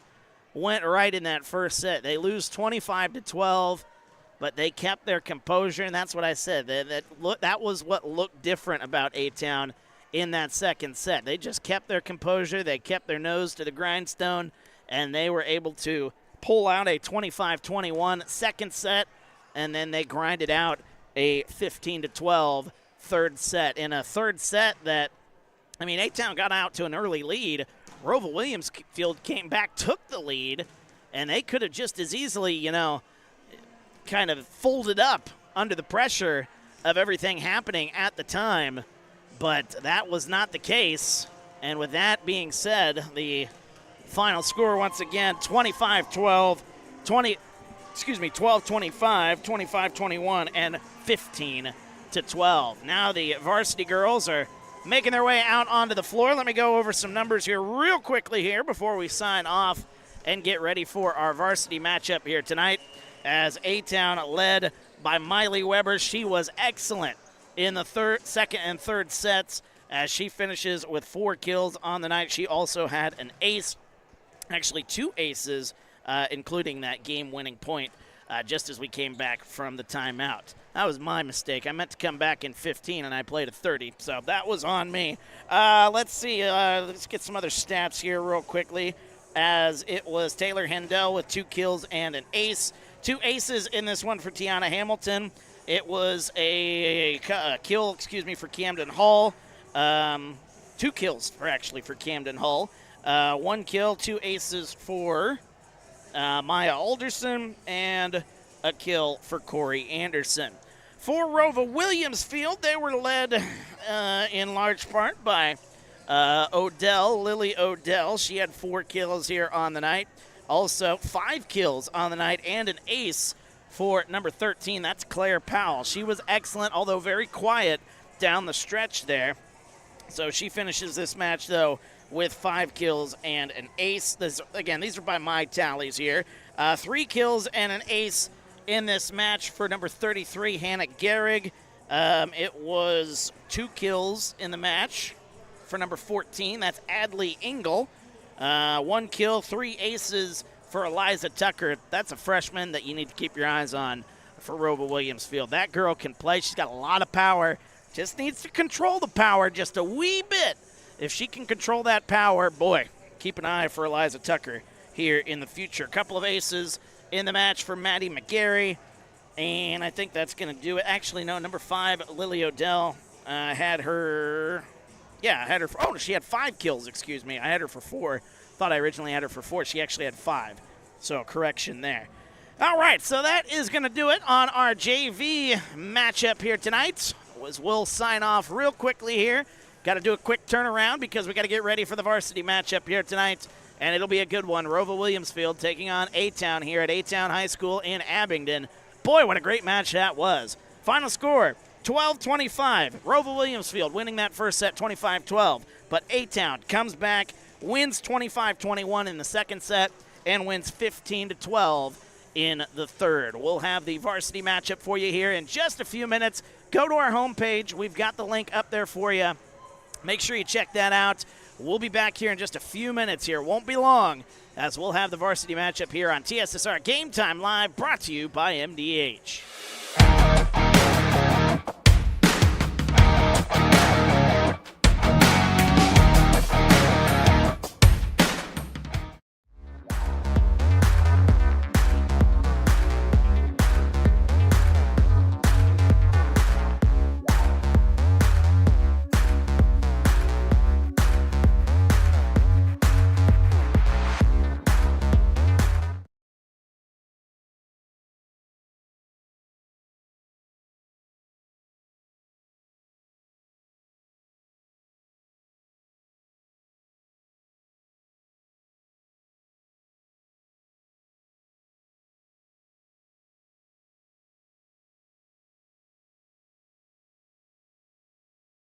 went right in that first set. They lose 25-12, but they kept their composure, and that's what I said. That was what looked different about A-Town in that second set. They just kept their composure. They kept their nose to the grindstone, and they were able to pull out a 25-21 second set. And then they grinded out a 15-12 third set. In a third set that, I mean, A-Town got out to an early lead. ROWVA Williams Field came back, took the lead, and they could have just as easily, you know, kind of folded up under the pressure of everything happening at the time. But that was not the case. And with that being said, the final score once again, 12-12, 12-25, 25-21, and 15-12. Now the varsity girls are making their way out onto the floor. Let me go over some numbers here real quickly here before we sign off and get ready for our varsity matchup here tonight. As A-Town led by Miley Weber. She was excellent in the second and third sets as she finishes with 4 kills on the night. She also had an ace, actually 2 aces, including that game-winning point just as we came back from the timeout. That was my mistake. I meant to come back in 15, and I played a 30, so that was on me. Let's see. Let's get some other stats here real quickly, as it was Taylor Hendel with 2 kills and an ace. 2 aces in this one for Tiana Hamilton. It was a kill, for Camden Hall. 2 kills for Camden Hall. 1 kill, 2 aces for Maya Alderson, and a kill for Corey Anderson. For ROWVA Williams Field, they were led in large part by Lily Odell. She had 4 kills here on the night. Also 5 kills on the night and an ace for number 13. That's Claire Powell. She was excellent, although very quiet down the stretch there. So she finishes this match, though, with 5 kills and an ace. These are by my tallies here. 3 kills and an ace in this match for number 33, Hannah Gehrig. It was 2 kills in the match for number 14. That's Adley Engel. 1 kill, 3 aces for Eliza Tucker. That's a freshman that you need to keep your eyes on for ROWVA Williams Field. That girl can play. She's got a lot of power. Just needs to control the power just a wee bit. If she can control that power, boy, keep an eye for Eliza Tucker here in the future. A couple of aces in the match for Maddie McGarry, and I think that's going to do it. Actually, no, number 5, Lily Odell, had her, she had 5 kills, excuse me. I had her for 4. Thought I originally had her for 4. She actually had 5, so correction there. All right, so that is going to do it on our JV matchup here tonight. We'll sign off real quickly here. Got to do a quick turnaround because we got to get ready for the varsity matchup here tonight, and it'll be a good one. ROWVA Williamsfield taking on A-Town here at A-Town High School in Abingdon. Boy, what a great match that was. Final score, 12-25. ROWVA Williamsfield winning that first set 25-12, but A-Town comes back, wins 25-21 in the second set, and wins 15-12 in the third. We'll have the varsity matchup for you here in just a few minutes. Go to our homepage. We've got the link up there for you. Make sure you check that out. We'll be back here in just a few minutes here. Won't be long, as we'll have the varsity matchup here on TSSR Game Time Live, brought to you by MDH.